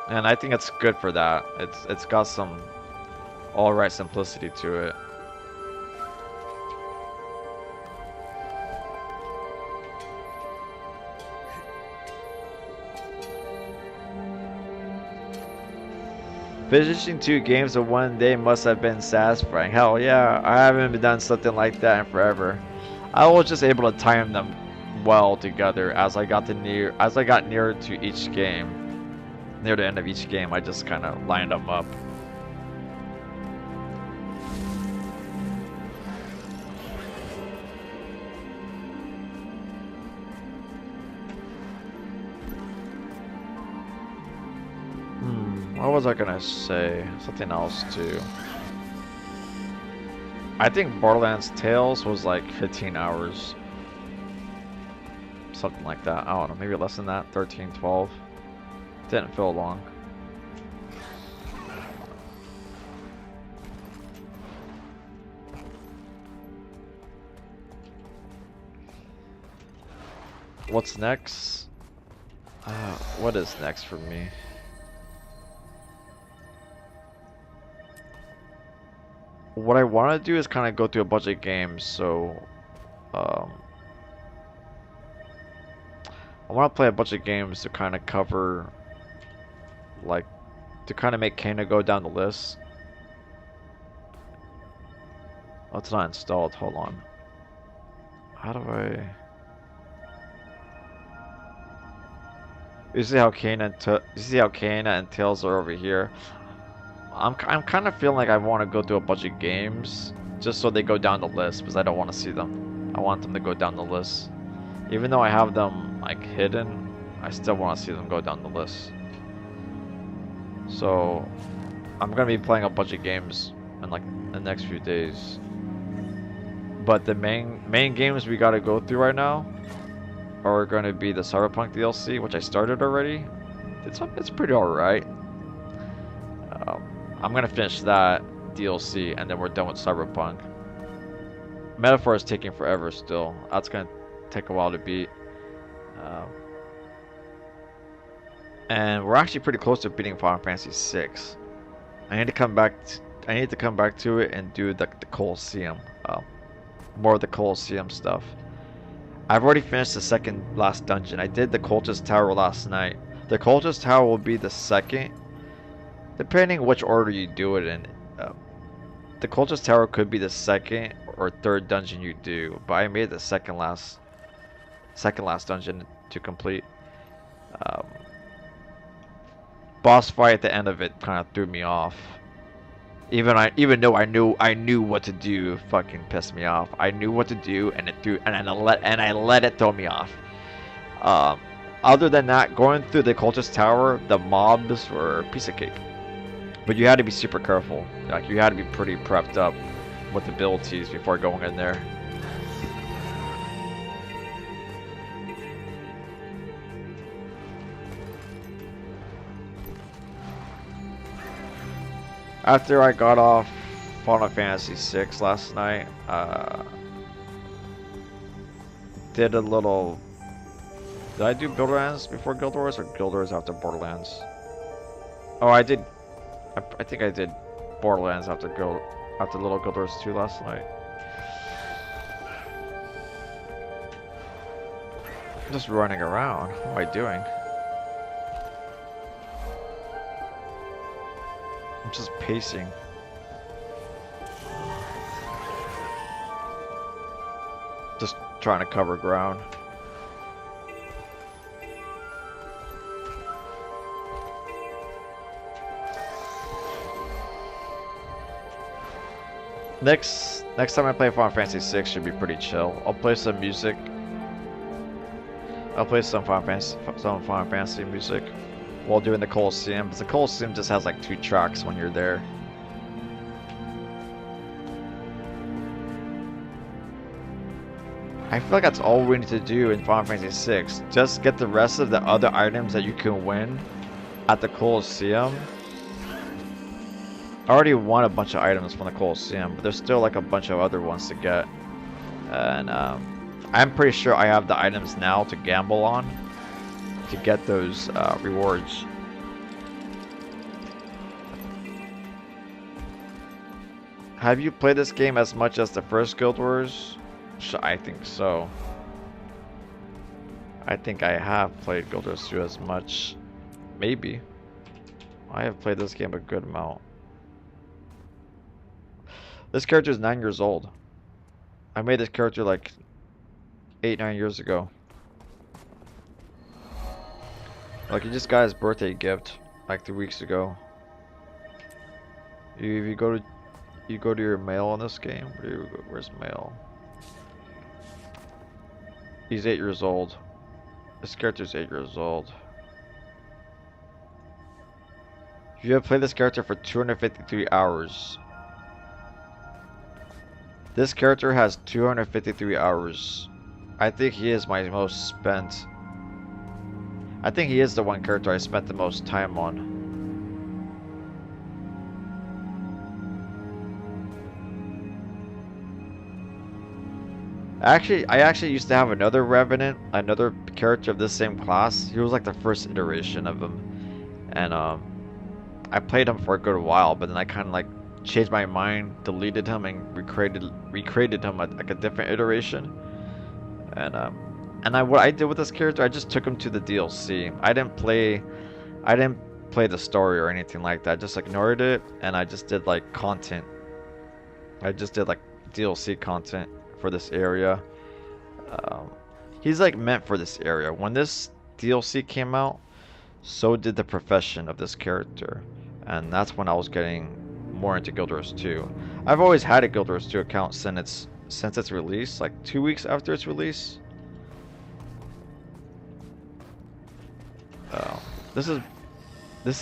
Speaker 1: And I think it's good for that. It's got some alright simplicity to it. Finishing 2 games in one day must have been satisfying. Hell yeah, I haven't done something like that in forever. I was just able to time them well together as I got nearer to each game. Near the end of each game, I just kind of lined them up. What was I gonna say? Something else too. I think Borderlands Tales was like 15 hours. Something like that. I don't know, maybe less than that. 13, 12. Didn't feel long. What's next? What is next for me? What I want to do is kind of go through a bunch of games, so I want to play a bunch of games to kind of cover, like, to kind of make Kena go down the list. Oh, it's not installed. Hold on. How do I? You see how Kena and Tails are over here? I'm kind of feeling like I want to go through a bunch of games just so they go down the list, because I don't want to see them. I want them to go down the list. Even though I have them like hidden, I still want to see them go down the list. So I'm gonna be playing a bunch of games in like the next few days. But the main games we gotta go through right now are gonna be the Cyberpunk DLC, which I started already. It's pretty alright. I'm gonna finish that DLC and then we're done with Cyberpunk. Metaphor is taking forever still. That's gonna take a while to beat. And we're actually pretty close to beating Final Fantasy VI. I need to come back to it and do the Colosseum. More of the Colosseum stuff. I've already finished the second last dungeon. I did the Cultist Tower last night. The Cultist Tower will be the second, depending which order you do it in. The Cultist Tower could be the second or third dungeon you do, but I made the second last dungeon to complete. Boss fight at the end of it kind of threw me off. Even though I knew what to do, fucking pissed me off. I knew what to do, and I let it throw me off. Other than that, going through the Cultist Tower, the mobs were a piece of cake. But you had to be super careful. Like, you had to be pretty prepped up with abilities before going in there. After I got off Final Fantasy VI last night, did a little... Did I do Borderlands before Guild Wars or Guild Wars after Borderlands? Oh, I did. I think I did Borderlands after Little Guild Wars 2 last night. I'm just running around. What am I doing? I'm just pacing. trying to cover ground. Next time I play Final Fantasy VI should be pretty chill. I'll play some music. I'll play some Final Fantasy music while doing the Coliseum, because the Coliseum just has like 2 tracks when you're there. I feel like that's all we need to do in Final Fantasy VI. Just get the rest of the other items that you can win at the Coliseum. I already won a bunch of items from the Coliseum, but there's still like a bunch of other ones to get. And I'm pretty sure I have the items now to gamble on to get those rewards. Have you played this game as much as the first Guild Wars? I think so. I think I have played Guild Wars 2 as much. Maybe. I have played this game a good amount. This character is 9 years old. I made this character like 8-9 years ago. Like, he just got his birthday gift like 2 weeks ago. You go to your mail on this game. Where's mail? He's 8 years old. This character's 8 years old. You have played this character for 253 hours. This character has 253 hours. I think he is my most spent. I think he is the one character I spent the most time on. I actually used to have another Revenant, another character of this same class. He was like the first iteration of him. And I played him for a good while, but then I kind of like changed my mind, deleted him, and recreated him like a different iteration. And what I did with this character, I just took him to the DLC. I didn't play the story or anything like that. I just ignored it, and I just did like content. I just did like DLC content for this area. He's like meant for this area. When this DLC came out, so did the profession of this character, and that's when I was getting more into Guild Wars 2. I've always had a Guild Wars 2 account since its release, like 2 weeks after its release. This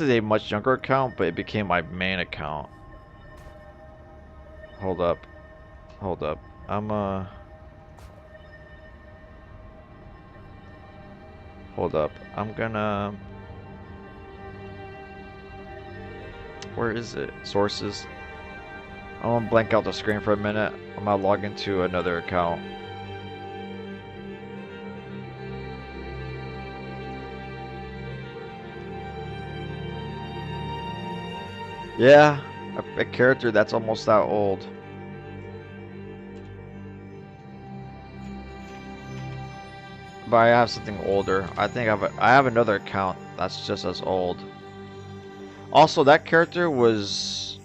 Speaker 1: is a much younger account, but it became my main account. Hold up. Hold up. I'm gonna. Where is it? Sources. I'm gonna blank out the screen for a minute. I'm gonna log into another account. Yeah, a character that's almost that old. But I have something older. I think I have another account that's just as old. Also, that character was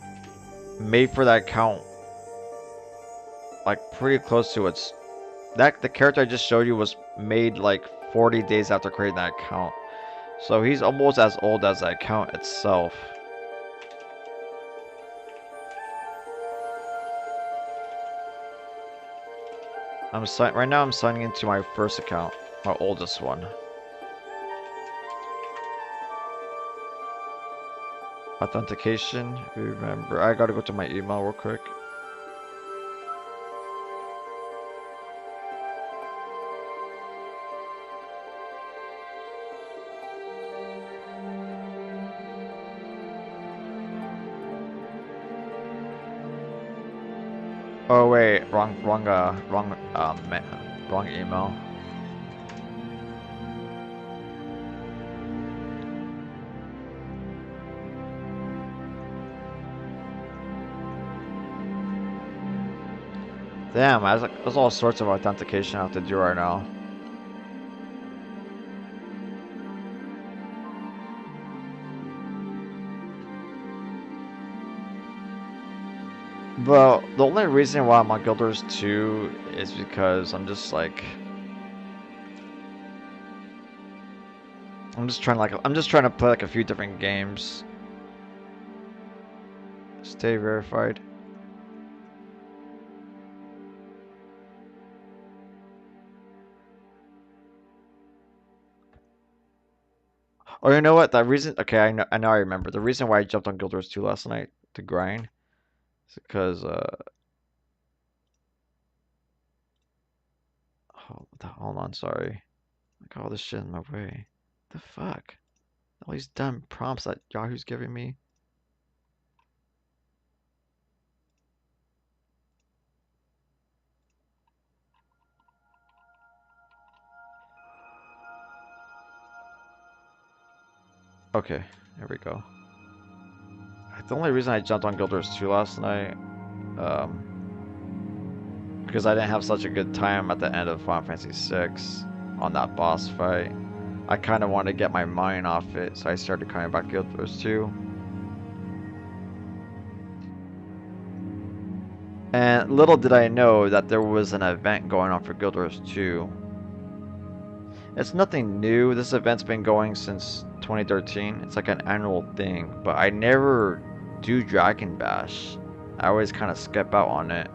Speaker 1: made for that account like pretty close to the character I just showed you was made like 40 days after creating that account. So he's almost as old as the account itself. Right now I'm signing into my first account, my oldest one. Authentication, remember, I gotta go to my email real quick. Oh wait, wrong email. Damn, there's all sorts of authentication I have to do right now. But the only reason why I'm on Guild Wars 2 is because I'm just like I'm just trying to play like a few different games. Stay verified. Or you know what? The reason, okay, I know I remember. The reason why I jumped on Guild Wars 2 last night to grind is because hold on, sorry. Like all this shit in my way. The fuck? All these dumb prompts that Yahoo's giving me. Okay, here we go. The only reason I jumped on Guild Wars 2 last night, because I didn't have such a good time at the end of Final Fantasy VI on that boss fight. I kind of wanted to get my mind off it, so I started coming back to Guild Wars 2. And little did I know that there was an event going on for Guild Wars 2. It's nothing new. This event's been going since 2013. It's like an annual thing, but I never do Dragon Bash. I always kind of skip out on it.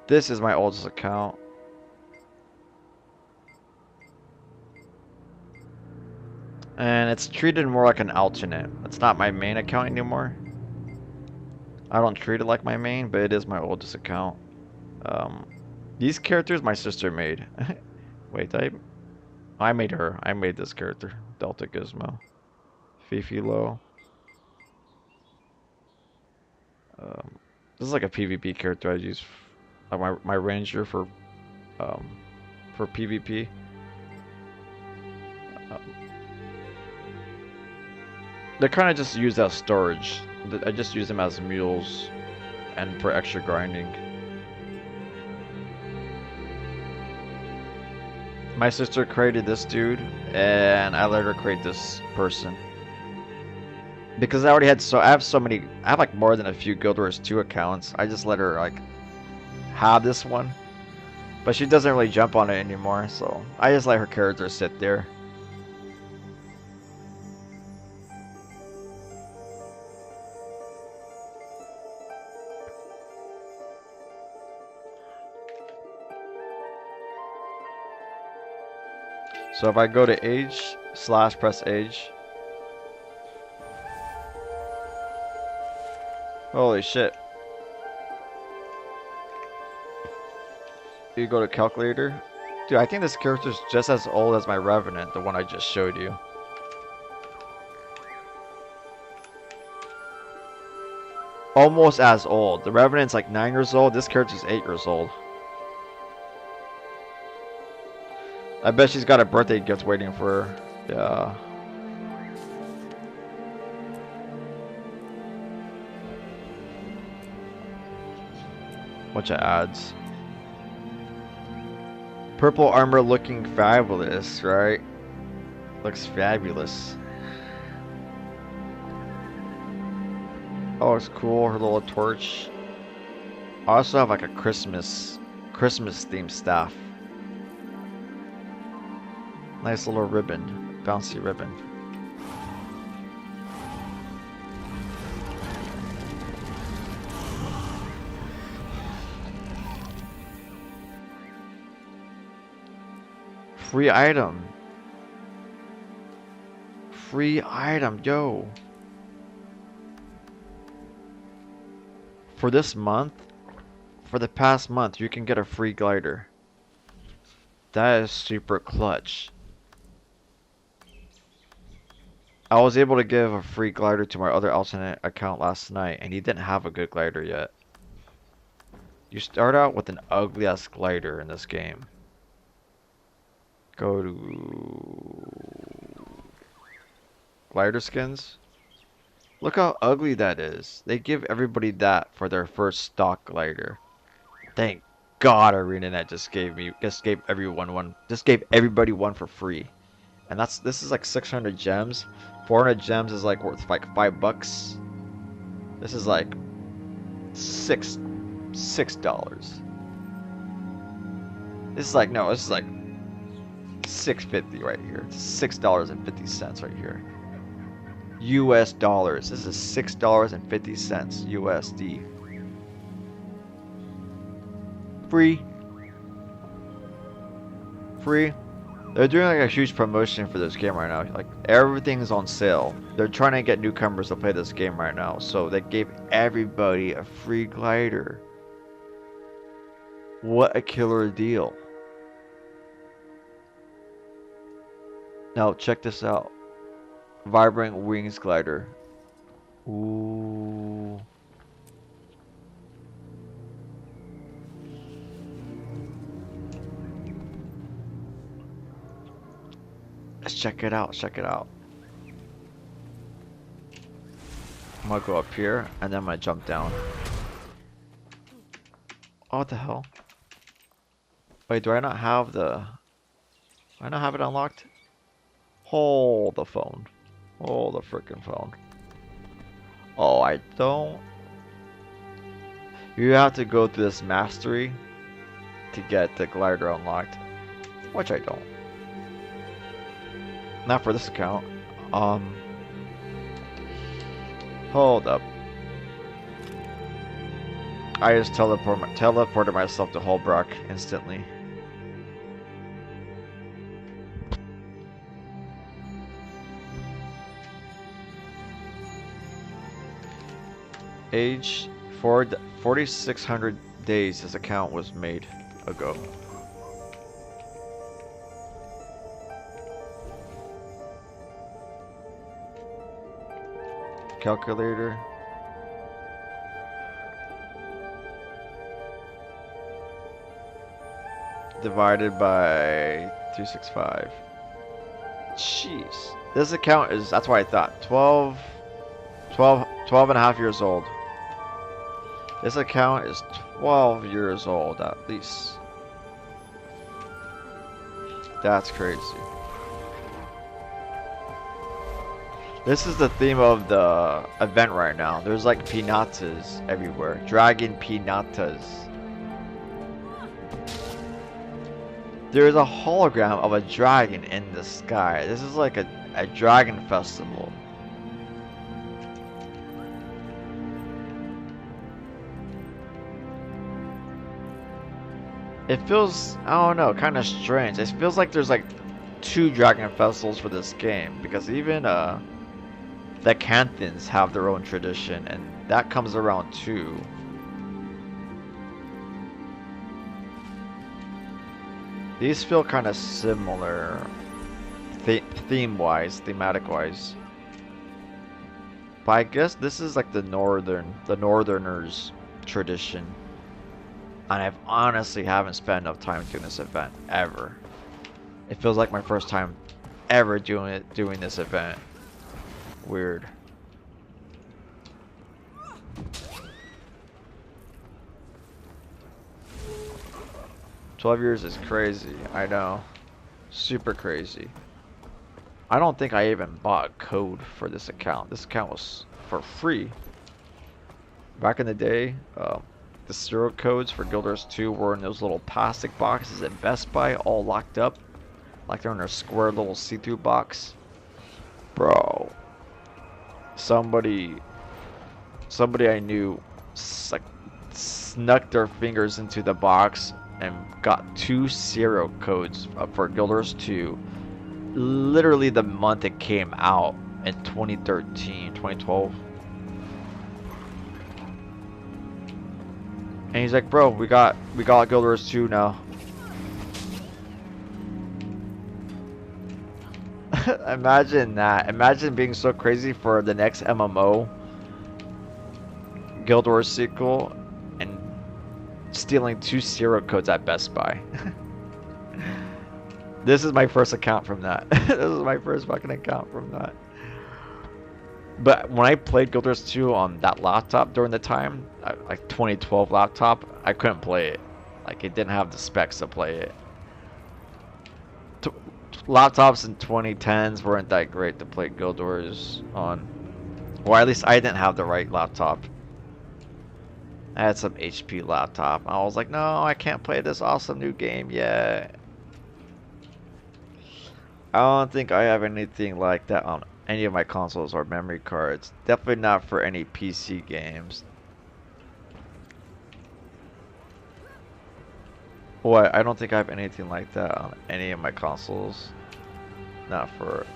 Speaker 1: This is my oldest account. And it's treated more like an alternate. It's not my main account anymore. I don't treat it like my main, but it is my oldest account. These characters my sister made. Wait, I made her. I made this character. Delta Gizmo. Fifi Low. This is like a PvP character I use, like my ranger um, for PvP. They're kind of just used as storage. I just use them as mules and for extra grinding. My sister created this dude, and I let her create this person. Because I have so many, I have like more than a few Guild Wars 2 accounts. I just let her like have this one. But she doesn't really jump on it anymore, so I just let her character sit there. So if I go to age / press age. Holy shit. You go to calculator. Dude, I think this character is just as old as my Revenant, the one I just showed you. Almost as old. The Revenant's like 9 years old. This character's 8 years old. I bet she's got a birthday gift waiting for her. Yeah. Bunch of ads. Purple armor looking fabulous, right? Looks fabulous. Oh, it's cool. Her little torch. I also have like a Christmas themed staff. Nice little ribbon, bouncy ribbon. Free item. Free item, yo. For this month, for the past month, you can get a free glider. That is super clutch. I was able to give a free glider to my other alternate account last night, and he didn't have a good glider yet. You start out with an ugly ass glider in this game. Go to glider skins. Look how ugly that is. They give everybody that for their first stock glider. Thank God, ArenaNet just gave everybody one for free. And this is like 600 gems. 400 gems is like worth like $5. This is like $6. This is like, no, this is like $6.50 right here. $6.50 right here. US dollars. This is $6.50 USD. Free. They're doing like a huge promotion for this game right now. Like everything's on sale. They're trying to get newcomers to play this game right now. So they gave everybody a free glider. What a killer deal. Now check this out. Vibrant Wings glider. Ooh. Let's check it out, I'm gonna go up here and then I'm gonna jump down. Oh, what the hell? Wait, do I not have it unlocked? Hold the phone. Hold the freaking phone. Oh, I don't. You have to go through this mastery to get the glider unlocked, which I don't. Not for this account. Hold up. I just teleported myself to Holbrook instantly. Age 4,600 days this account was made ago. Calculator. Divided by 265. Jeez. This account is, that's what I thought, 12 and a half years old. This account is 12 years old at least. That's crazy. This is the theme of the event right now. There's like pinatas everywhere. Dragon pinatas. There's a hologram of a dragon in the sky. This is like a dragon festival. It feels, I don't know, kind of strange. It feels like there's like 2 dragon festivals for this game, because even the Canthons have their own tradition, and that comes around too. These feel kind of similar, thematic-wise. But I guess this is like the Northerners' tradition. And I've honestly haven't spent enough time doing this event ever. It feels like my first time ever doing this event. Weird. "12 years is crazy." I know. Super crazy. I don't think I even bought code for this account. This account was for free. Back in the day, the serial codes for Guild Wars 2 were in those little plastic boxes at Best Buy, all locked up. Like they're in a square little see-through box. Bro. Somebody I knew like snuck their fingers into the box and got 2 serial codes for Guild Wars 2. Literally the month it came out in 2012. And he's like, "Bro, we got Guild Wars 2 now." Imagine that. Imagine being so crazy for the next MMO, Guild Wars sequel, and stealing 2 serial codes at Best Buy. This is my first account from that. This is my first fucking account from that. But when I played Guild Wars 2 on that laptop during the time, like 2012 laptop, I couldn't play it. Like it didn't have the specs to play it. Laptops in 2010s weren't that great to play Guild Wars on. Or at least I didn't have the right laptop. I had some HP laptop. I was like, no, I can't play this awesome new game yet. I don't think I have anything like that on any of my consoles or memory cards. Definitely not for any PC games. What? I don't think I have anything like that on any of my consoles. Not for...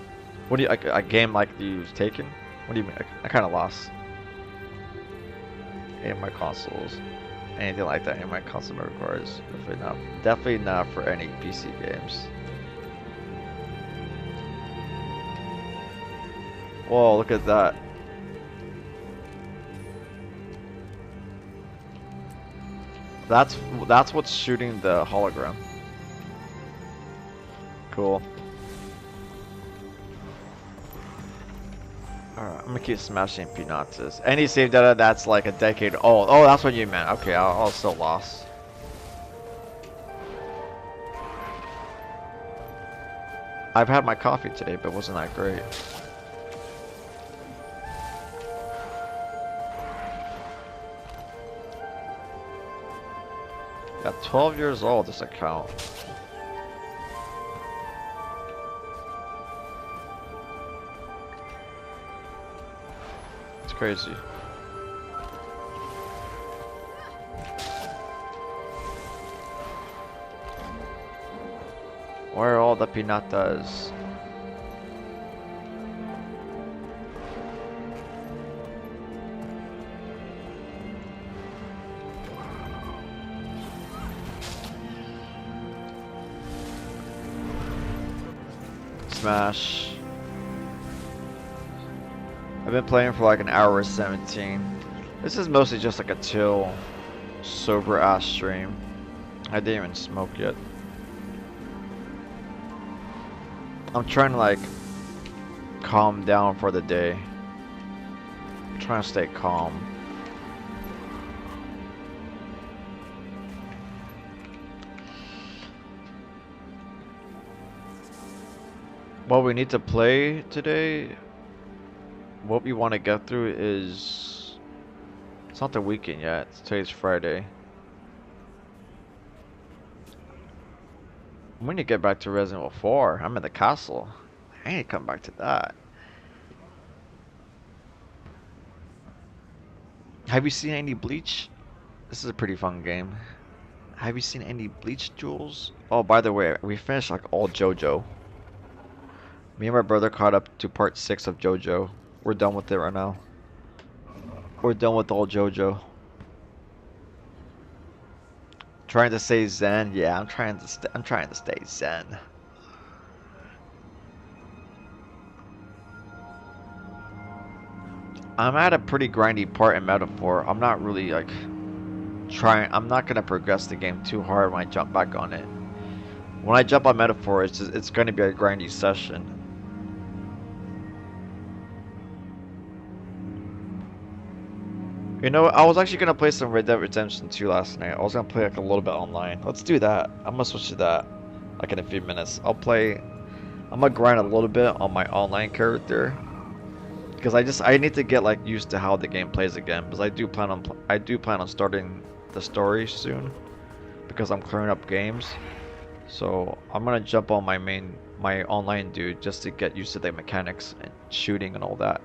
Speaker 1: What do you... A game like you Taken? What do you mean? I kind of lost. Any of my consoles. Anything like that in my console memory cards. Definitely not. Definitely not for any PC games. Whoa, look at that. That's what's shooting the hologram. Cool. Alright, I'm gonna keep smashing Pinatas. Any save data that's like a decade old. Oh, that's what you meant. Okay, I was still lost. I've had my coffee today, but it wasn't that great. Got 12 years old, this account. It's crazy. Where are all the pinatas? Smash. I've been playing for like an hour 17. This is mostly just like a chill, sober ass stream. I didn't even smoke yet. I'm trying to like calm down for the day. I'm trying to stay calm. What we need to play today, what we want to get through is, it's not the weekend yet, today's Friday. We need to get back to Resident Evil 4. I'm in the castle. I need to come back to that. Have you seen any Bleach? This is a pretty fun game. Have you seen any Bleach, Jules? Oh, by the way, we finished like all JoJo. Me and my brother caught up to part 6 of JoJo. We're done with it right now. We're done with all JoJo. Trying to stay zen? Yeah, I'm trying to stay zen. I'm at a pretty grindy part in Metaphor. I'm not really like I'm not gonna progress the game too hard when I jump back on it. When I jump on Metaphor, it's gonna be a grindy session. You know, I was actually gonna play some Red Dead Redemption 2 last night. I was gonna play like a little bit online. Let's do that. I'm gonna switch to that like in a few minutes. I'm gonna grind a little bit on my online character because I need to get like used to how the game plays again. Because I do plan on starting the story soon because I'm clearing up games. So I'm gonna jump on my online dude just to get used to the mechanics and shooting and all that.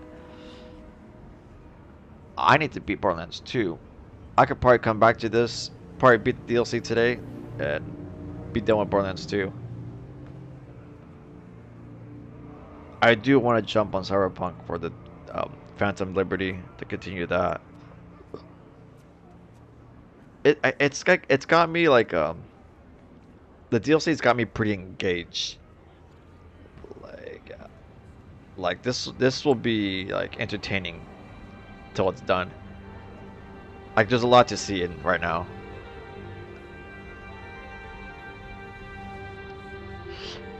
Speaker 1: I need to beat Borderlands 2. I could probably come back to this, probably beat the DLC today, and be done with Borderlands 2. I do want to jump on Cyberpunk for the Phantom Liberty to continue that. It's got me like the DLC's got me pretty engaged. Like this will be like entertaining till it's done. Like there's a lot to see in right now.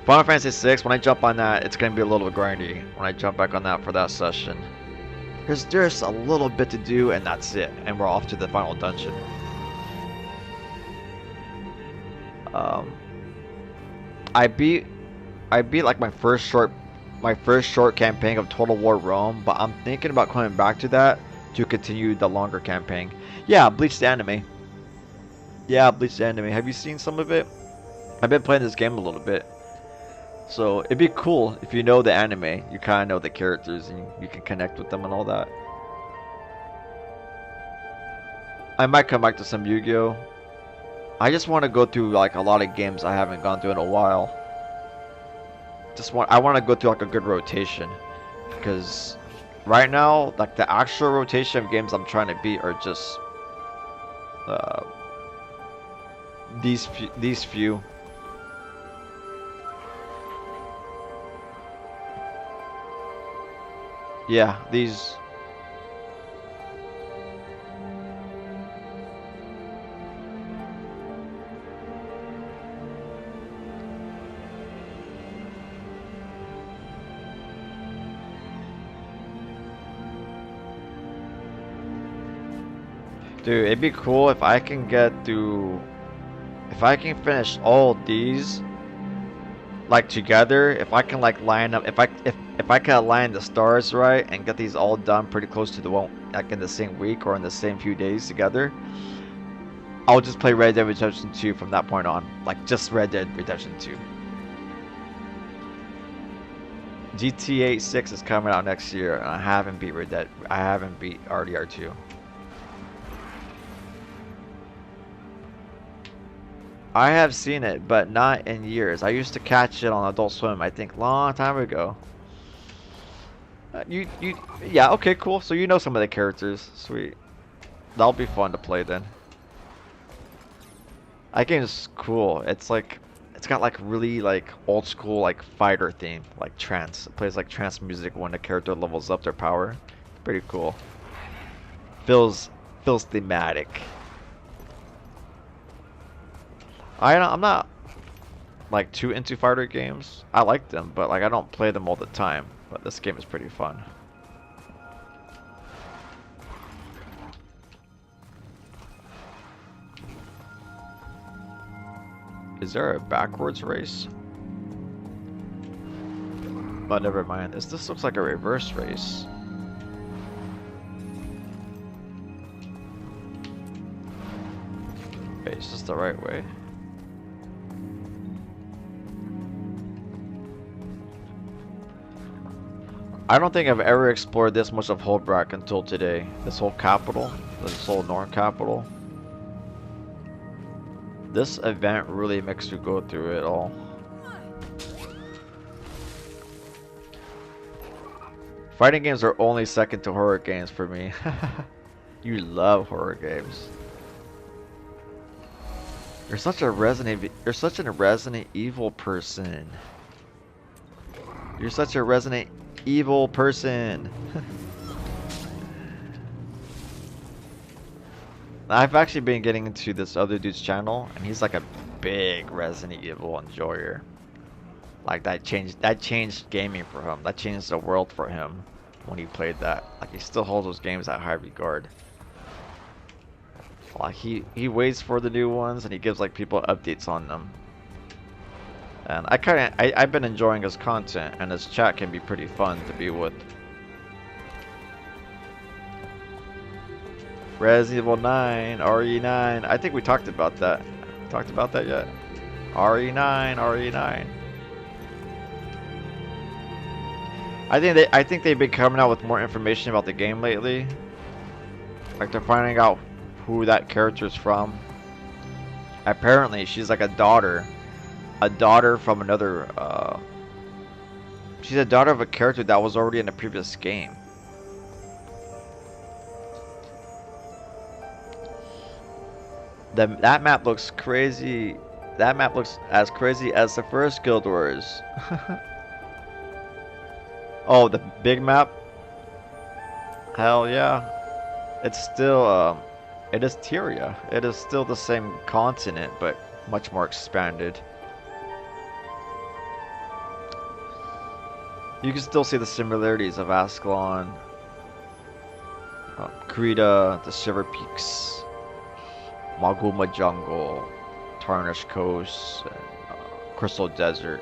Speaker 1: Final Fantasy VI, when I jump on that, it's gonna be a little grindy when I jump back on that for that session. There's a little bit to do and that's it, and we're off to the final dungeon. Um, I beat like my first short campaign of Total War Rome, but I'm thinking about coming back to that to continue the longer campaign. Yeah, Bleach the anime. Yeah, Bleach the anime. Have you seen some of it? I've been playing this game a little bit. So it'd be cool if you know the anime, you kind of know the characters and you can connect with them and all that. I might come back to some Yu-Gi-Oh! I just want to go through like a lot of games I haven't gone through in a while. I want to go through like a good rotation, because right now like the actual rotation of games I'm trying to beat are just uh, these few. Yeah, these. Dude, it'd be cool if I can if I can finish all these like together, if I can like line up, if I can align the stars right and get these all done pretty close to the one, like in the same week or in the same few days together, I'll just play Red Dead Redemption 2 from that point on, like just Red Dead Redemption 2. GTA 6 is coming out next year, and I haven't beat RDR 2. I have seen it, but not in years. I used to catch it on Adult Swim, I think, long time ago. Yeah, okay, cool. So you know some of the characters. Sweet. That'll be fun to play then. That game's cool. It's got like really like old school like fighter theme, like trance. It plays like trance music when the character levels up their power. Pretty cool. Feels thematic. I'm not like too into fighter games. I like them, but like I don't play them all the time. But this game is pretty fun. Is there a backwards race? But never mind. This looks like a reverse race. Wait, is this the right way? I don't think I've ever explored this much of Holbrook until today. This whole capital, this whole North capital. This event really makes you go through it all. Fighting games are only second to horror games for me. You love horror games. You're such a Resident Evil person. You're such a Resident Evil person. I've actually been getting into this other dude's channel, and he's like a big Resident Evil enjoyer. Like that changed gaming for him. That changed the world for him when he played that. Like he still holds those games at high regard. Like he waits for the new ones and he gives like people updates on them. And I've been enjoying his content, and his chat can be pretty fun to be with. Resident Evil 9, RE9. I think we talked about that. Talked about that yet? RE9, RE9. I think they've been coming out with more information about the game lately. Like they're finding out who that character's from. Apparently, she's like a daughter from another. She's a daughter of a character that was already in the previous game. That map looks crazy. That map looks as crazy as the first Guild Wars. Oh, the big map? Hell yeah. It's still, it is Tyria. It is still the same continent, but much more expanded. You can still see the similarities of Ascalon, Krita, the Silver Peaks, Maguma Jungle, Tarnished Coast, and, Crystal Desert.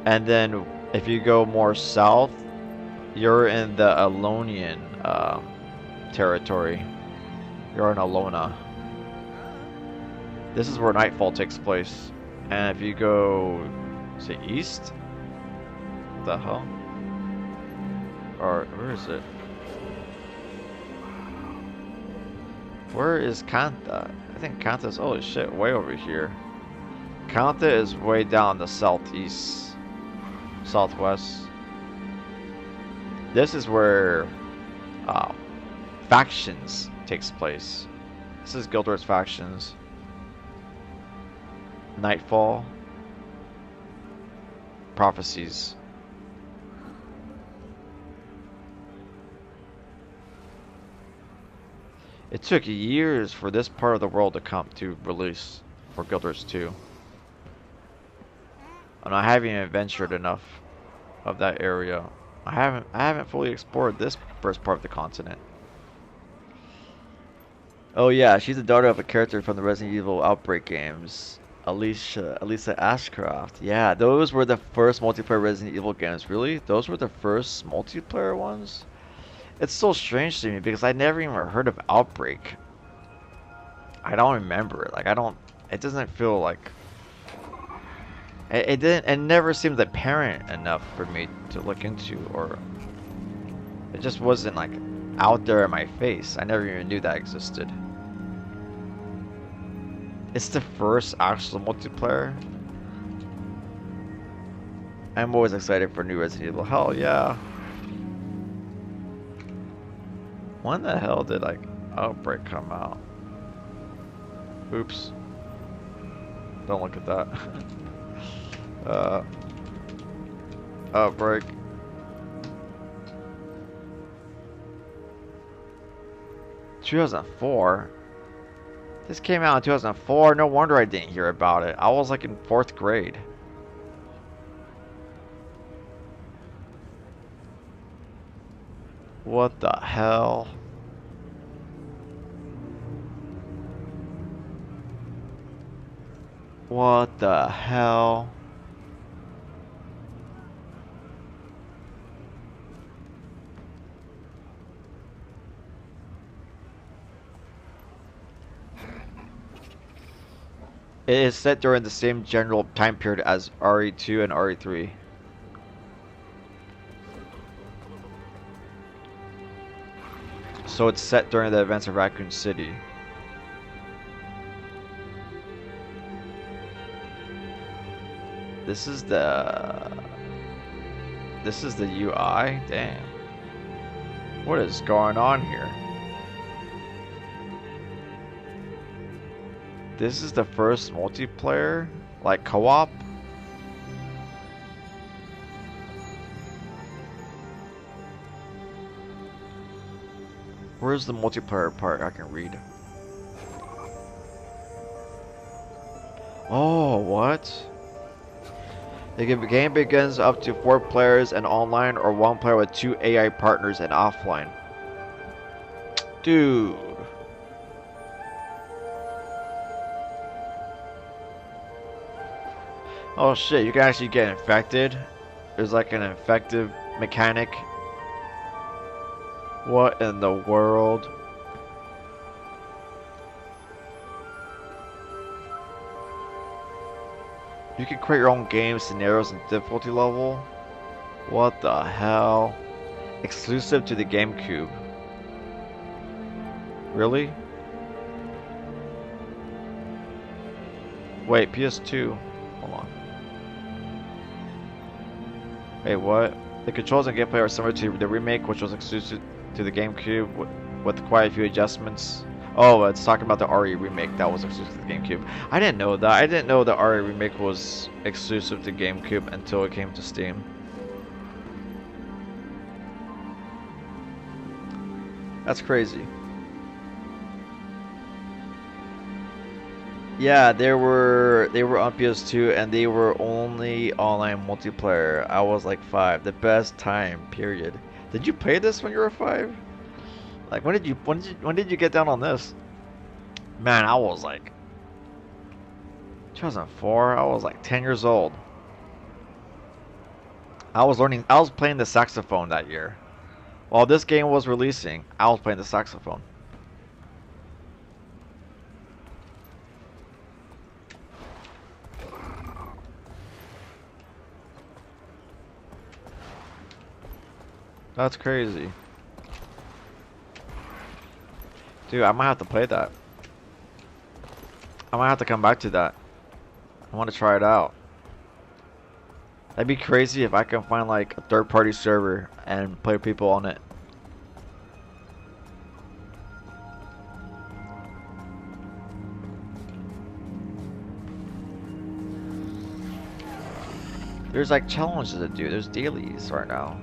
Speaker 1: And then if you go more south, you're in the Alonian territory. You're in Alona. This is where Nightfall takes place. And if you go, is it east? What the hell? Or where is it? Where is Kanta? I think Kanta's, holy shit, way over here. Kanta is way down the southeast, southwest. This is where Factions takes place. This is Guild Wars Factions. Nightfall. Prophecies. It took years for this part of the world to come to release for Guild Wars 2. And I haven't even ventured enough of that area. I haven't fully explored this first part of the continent. Oh yeah, she's the daughter of a character from the Resident Evil Outbreak games. Elisa Ashcroft. Yeah, those were the first multiplayer Resident Evil games. Really? Those were the first multiplayer ones? It's so strange to me because I never even heard of Outbreak. I don't remember. Like, it doesn't feel like... It never seemed apparent enough for me to look into, or... It just wasn't, like, out there in my face. I never even knew that existed. It's the first actual multiplayer. I'm always excited for new Resident Evil. Hell yeah. When the hell did, like, Outbreak come out? Oops. Don't look at that. Outbreak. (2004). This came out in 2004. No wonder I didn't hear about it. I was like in 4th grade. What the hell? What the hell? It is set during the same general time period as RE2 and RE3. So it's set during the events of Raccoon City. This is the UI? Damn. What is going on here? This is the first multiplayer, like co-op. Where's the multiplayer part I can read? Oh, what? The game begins up to 4 players and online, or 1 player with 2 AI partners and offline. Dude. Oh shit, you can actually get infected. There's like an infective mechanic. What in the world? You can create your own game scenarios and difficulty level. What the hell? Exclusive to the GameCube. Really? Wait, PS2. Hold on. Wait, what? The controls and gameplay are similar to the remake, which was exclusive to the GameCube with quite a few adjustments. Oh, it's talking about the RE remake that was exclusive to the GameCube. I didn't know that. I didn't know the RE remake was exclusive to GameCube until it came to Steam. That's crazy. Yeah, they were on PS2 and they were only online multiplayer. I was like 5. The best time period. Did you play this when you were 5? Like when did you get down on this? Man, I was like 2004. I was like 10 years old. I was playing the saxophone that year. While this game was releasing, I was playing the saxophone. That's crazy. Dude, I might have to play that. I might have to come back to that. I want to try it out. That'd be crazy if I can find like a third-party server and play people on it. There's like challenges to do. There's dailies right now.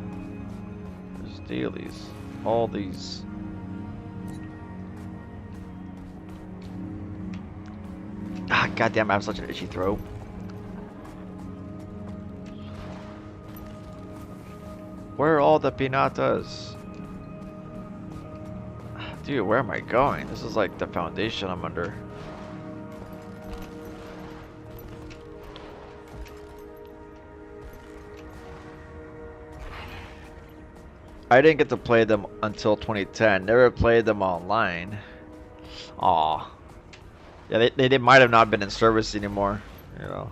Speaker 1: There's dailies. All these. Ah, goddamn! I have such an itchy throat. Where are all the pinatas? Dude, where am I going? This is like the foundation I'm under. I didn't get to play them until 2010. Never played them online. Aw. Yeah, they might have not been in service anymore. You know.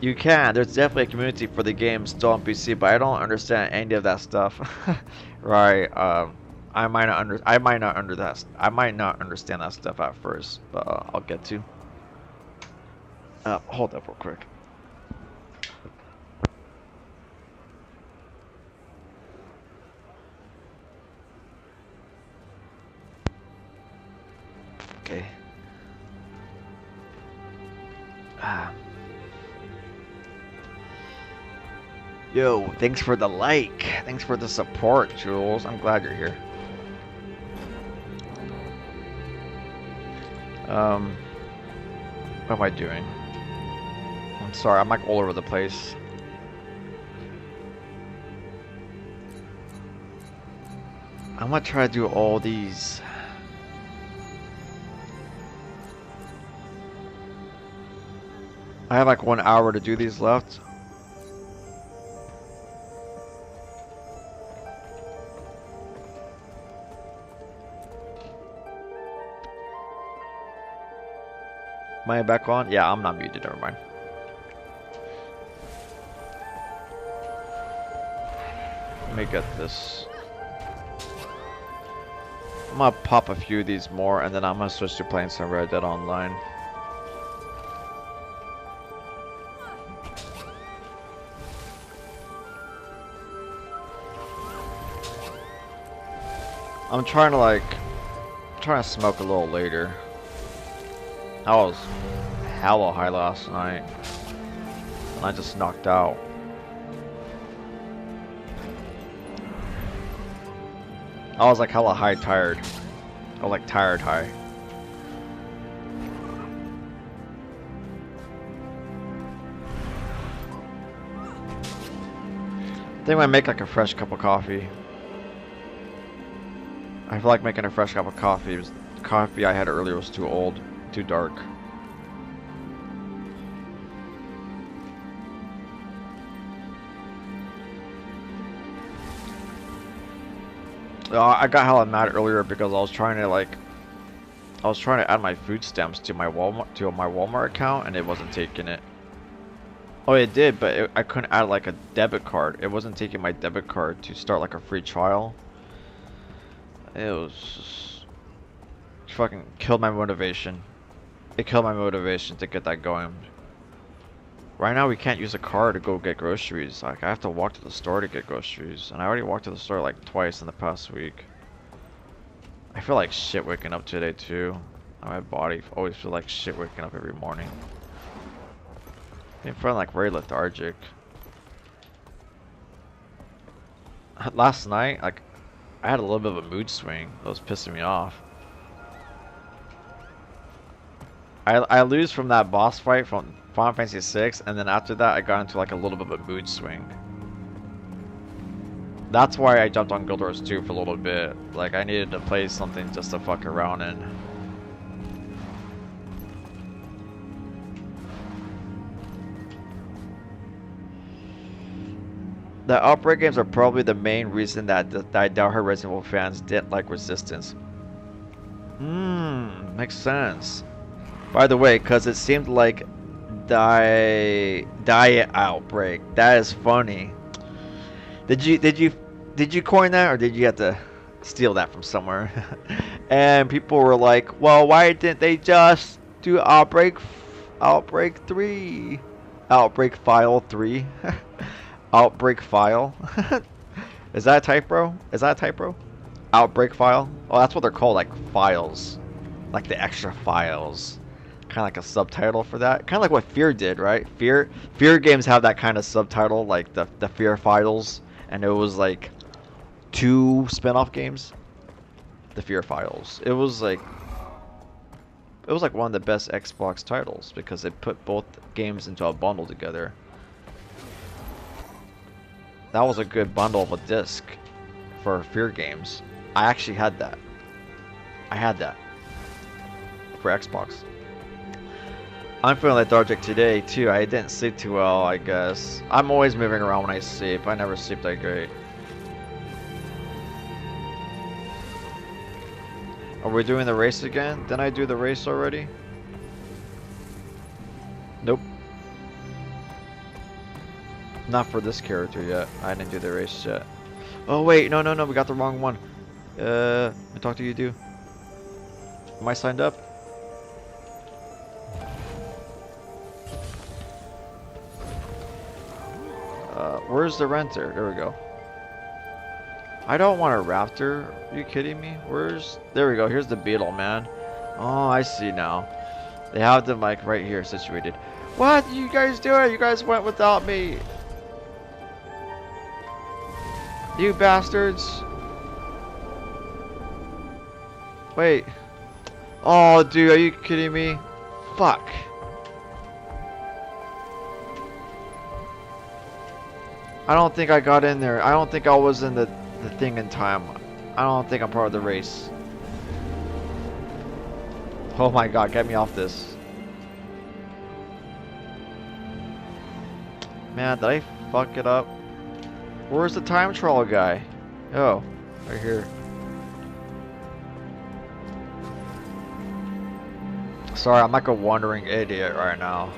Speaker 1: You can. There's definitely a community for the game still on PC, but I don't understand any of that stuff. Right. I might not understand that stuff at first, but I'll get to. Hold up real quick. Okay. Yo, thanks for the like. Thanks for the support, Jules. I'm glad you're here. What am I doing? I'm sorry, I'm like all over the place. I'm gonna try to do all these. I have like 1 hour to do these left. Am I back on? Yeah, I'm not muted, never mind. Let me get this. I'm gonna pop a few of these more and then I'm gonna switch to playing some Red Dead Online. I'm trying to smoke a little later. I was hella high last night, and I just knocked out. I was like hella high tired. I was like tired high. I think I might make like a fresh cup of coffee. I feel like making a fresh cup of coffee. The coffee I had earlier was too old. Too dark. I got hella mad earlier because I was trying to add my food stamps to my Walmart account and it wasn't taking it. Oh, it did, but I couldn't add like a debit card. It wasn't taking my debit card to start like a free trial. It was just fucking killed my motivation. It killed my motivation to get that going. Right now we can't use a car to go get groceries. Like I have to walk to the store to get groceries. And I already walked to the store like twice in the past week. I feel like shit waking up today too. My body always feels like shit waking up every morning. I'm feeling like very lethargic. Last night, like I had a little bit of a mood swing that was pissing me off. I lose from that boss fight from Final Fantasy VI, and then after that I got into like a little bit of a mood swing. That's why I jumped on Guild Wars 2 for a little bit. Like I needed to play something just to fuck around in. The Outbreak games are probably the main reason that I doubt her Resident Evil fans didn't like Resistance. Makes sense. By the way, because it seemed like Diet Outbreak. That is funny. Did you coin that, or did you have to steal that from somewhere? And people were like, "Well, why didn't they just do Outbreak 3, Outbreak File 3, Outbreak File"? Is that a typo? Is that a typo? Outbreak File? Oh, that's what they're called, like files, like the extra files. Kind of like a subtitle for that. Kind of like what Fear did, right? Fear games have that kind of subtitle, like the Fear Files, and it was like 2 spin-off games. The Fear Files. It was like one of the best Xbox titles because it put both games into a bundle together. That was a good bundle of a disc for Fear games. I actually had that. I had that for Xbox. I'm feeling lethargic today too. I didn't sleep too well, I guess. I'm always moving around when I sleep. I never sleep that great. Are we doing the race again? Didn't I do the race already? Nope. Not for this character yet. I didn't do the race yet. Oh wait, no, we got the wrong one. Let me talk to you, dude. Am I signed up? Where's the renter? There we go. I don't want a raptor. Are you kidding me? There we go. Here's the beetle, man. Oh, I see now. They have them like right here situated. What are you guys doing? You guys went without me. You bastards. Wait. Oh, dude, are you kidding me? Fuck. I don't think I got in there. I don't think I was in the thing in time. I don't think I'm part of the race. Oh my god, get me off this. Man, did I fuck it up? Where's the time trial guy? Oh, right here. Sorry, I'm like a wandering idiot right now.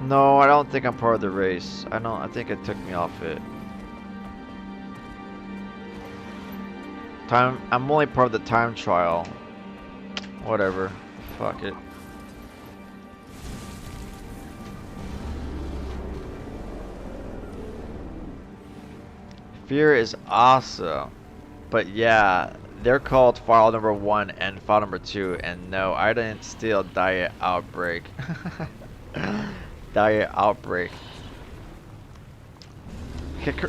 Speaker 1: No, I don't think I'm part of the race. I think it took me off it. I'm only part of the time trial. Whatever. Fuck it. Fear is awesome. But yeah, they're called file number 1 and file number 2, and no, I didn't steal Diet Outbreak. Diet Outbreak.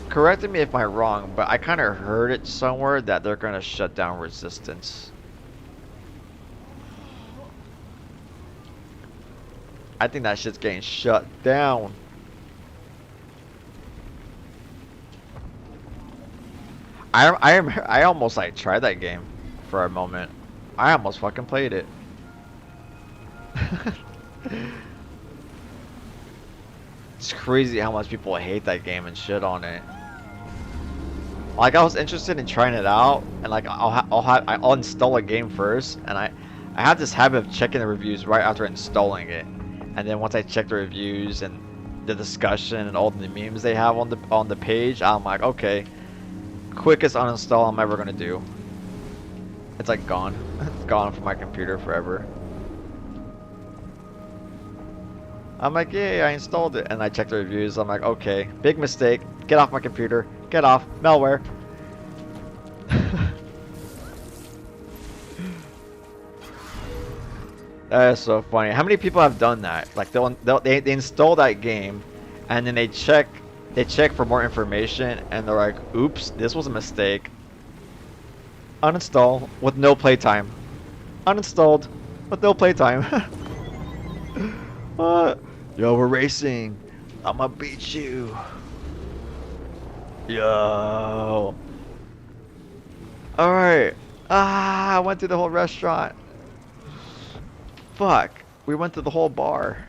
Speaker 1: Correct me if I'm wrong, but I kind of heard it somewhere that they're gonna shut down Resistance. I think that shit's getting shut down. I almost like tried that game for a moment. I almost fucking played it. It's crazy how much people hate that game and shit on it. Like, I was interested in trying it out, and like I'll install a game first, and I have this habit of checking the reviews right after installing it, and then once I check the reviews and the discussion and all the memes they have on the page, I'm like, okay, quickest uninstall I'm ever gonna do. It's like gone. It's gone from my computer forever. I'm like, yay, I installed it. And I checked the reviews. I'm like, okay, big mistake. Get off my computer. Get off. Malware. That is so funny. How many people have done that? Like, they install that game, and then they check for more information, and they're like, oops, this was a mistake. Uninstall with no playtime. Uninstalled with no playtime. What? Yo, we're racing. I'ma beat you. Yo. Alright. I went through the whole restaurant. Fuck. We went to the whole bar.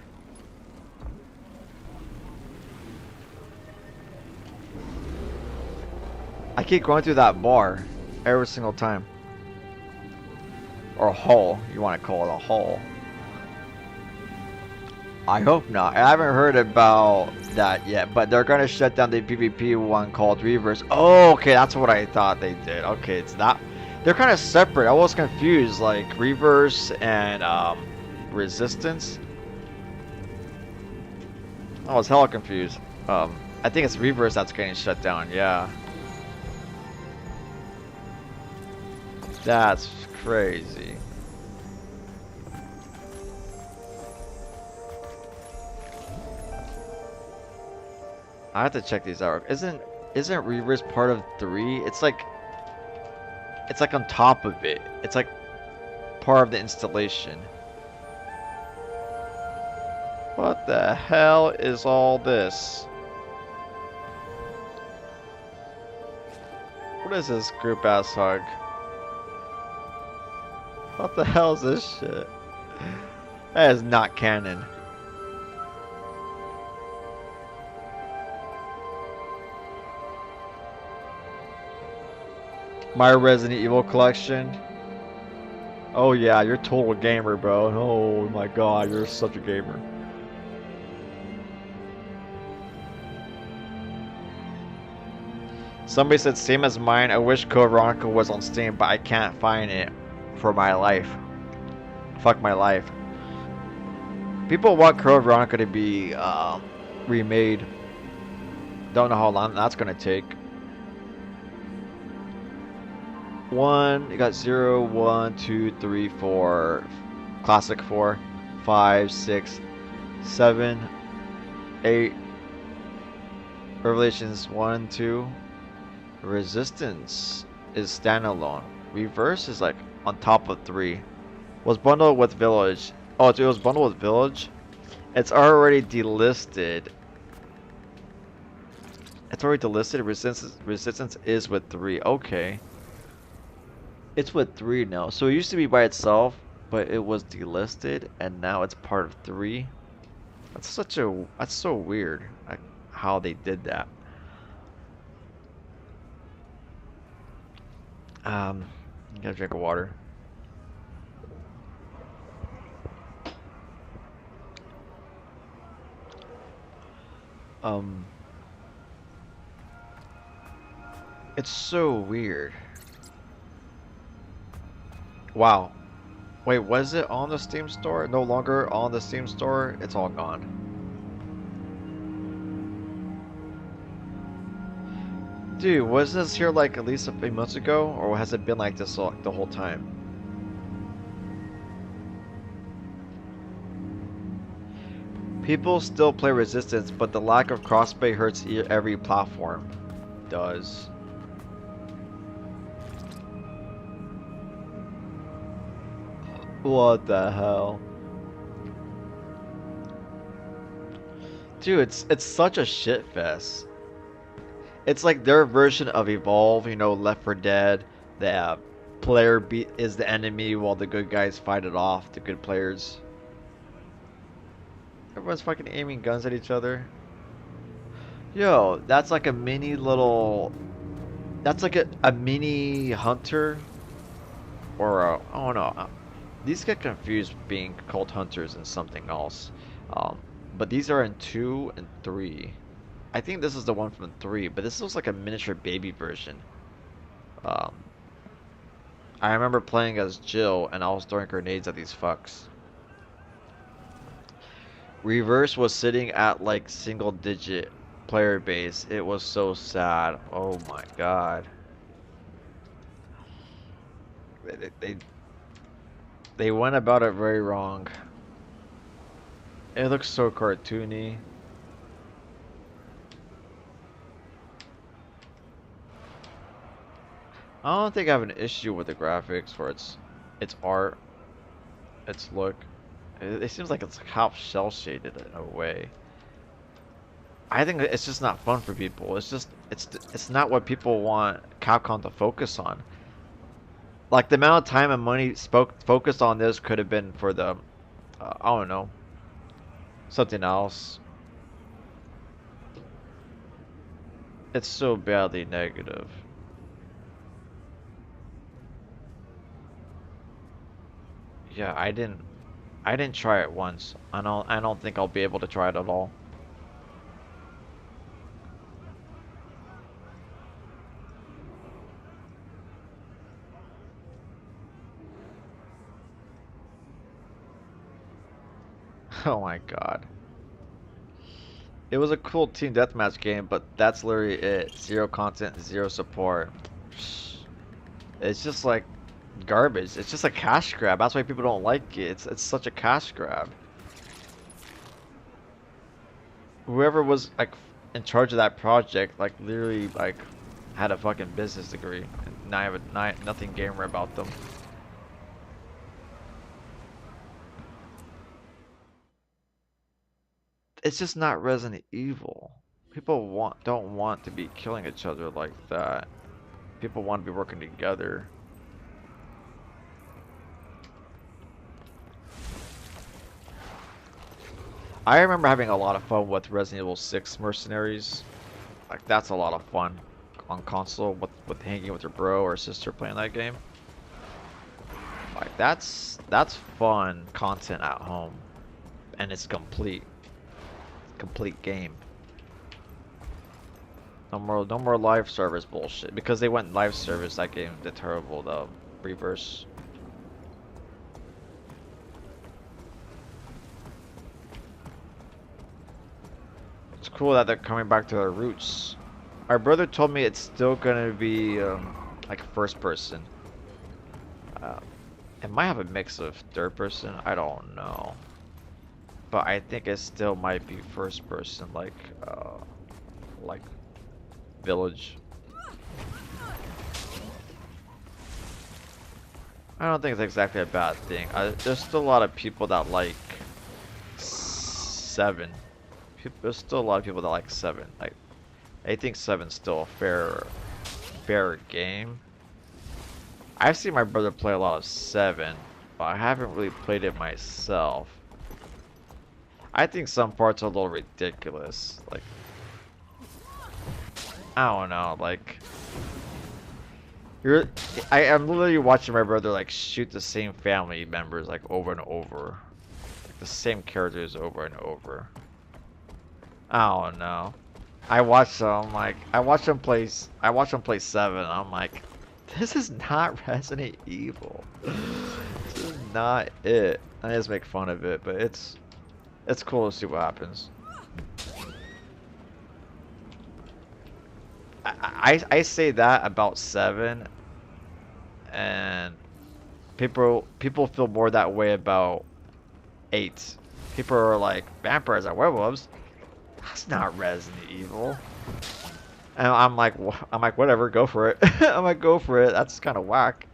Speaker 1: I keep going through that bar every single time. Or hole, you want to call it a hole. I hope not. I haven't heard about that yet, but they're gonna shut down the PvP one called Reverse. Oh, okay, that's what I thought they did. Okay, it's not. They're kind of separate. I was confused, like Reverse and Resistance. I was hella confused. I think it's Reverse that's getting shut down. Yeah, that's crazy. I have to check these out. Isn't Reverse part of 3? It's like on top of it. It's like part of the installation. What the hell is all this? What is this group ass hug? What the hell is this shit? That is not canon. My Resident Evil collection. Oh yeah, you're a total gamer, bro. Oh my god, you're such a gamer. Somebody said same as mine. I wish Code Veronica was on Steam, but I can't find it for my life. Fuck my life. People want Code Veronica to be remade. Don't know how long that's gonna take. You got 0, 1, 2, 3, 4, Classic 4, 5, 6, 7, 8, Revelations 1, 2, Resistance is standalone. Reverse is like on top of 3. Was bundled with Village. Oh, it was bundled with Village? It's already delisted. It's already delisted. Resistance is with 3. Okay. It's with 3 now. So it used to be by itself, but it was delisted, and now it's part of 3. That's so weird, like, how they did that. Get a drink of water. It's so weird. Wow. Wait, was it on the Steam store? No longer on the Steam store? It's all gone. Dude, was this here like at least a few months ago? Or has it been like this the whole time? People still play Resistance, but the lack of crossplay hurts every platform. It does. What the hell? Dude, it's such a shit fest. It's like their version of Evolve, you know, Left 4 Dead. The player is the enemy while the good guys fight it off, the good players. Everyone's fucking aiming guns at each other. Yo, that's like a mini little... That's like a mini hunter. Or a... I don't know. These get confused being called hunters and something else. But these are in 2 and 3. I think this is the one from 3, but this looks like a miniature baby version. I remember playing as Jill and I was throwing grenades at these fucks. Reverse was sitting at like single digit player base. It was so sad. Oh my god. They went about it very wrong. It looks so cartoony. I don't think I have an issue with the graphics or its art, its look. It seems like it's half shell shaded in a way. I think it's just not fun for people. It's not what people want Capcom to focus on. Like the amount of time and money focused on this could have been for the, I don't know, something else. It's so badly negative. Yeah, I didn't try it once. I don't think I'll be able to try it at all. Oh my god. It was a cool team deathmatch game, but that's literally it. Zero content, zero support. It's just like garbage. It's just a cash grab. That's why people don't like it. It's such a cash grab. Whoever was like in charge of that project, like literally like had a fucking business degree, and I have nothing gamer about them. It's just not Resident Evil. People don't want to be killing each other like that. People want to be working together. I remember having a lot of fun with Resident Evil 6 Mercenaries. Like that's a lot of fun on console with hanging with your bro or sister playing that game. Like that's fun content at home, and it's complete game. No more live service bullshit because they went live service. That game did terrible. The reverse. It's cool that they're coming back to their roots. My brother told me it's still gonna be like first person. Uh, it might have a mix of third person. I don't know, but I think it still might be first person, like Village. I don't think it's exactly a bad thing. There's still a lot of people that like 7. There's still a lot of people that like 7. Like, I think 7's still a fair game. I've seen my brother play a lot of 7, but I haven't really played it myself. I think some parts are a little ridiculous. Like, I don't know, like I'm literally watching my brother like shoot the same family members like over and over. Like, the same characters over and over. I don't know. I watch him play 7, and I'm like, this is not Resident Evil. This is not it. I just make fun of it, but it's cool to see what happens. I say that about 7, and people feel more that way about 8. People are like, vampires are werewolves. That's not Resident Evil. And I'm like, whatever, go for it. I'm like, go for it. That's kind of whack.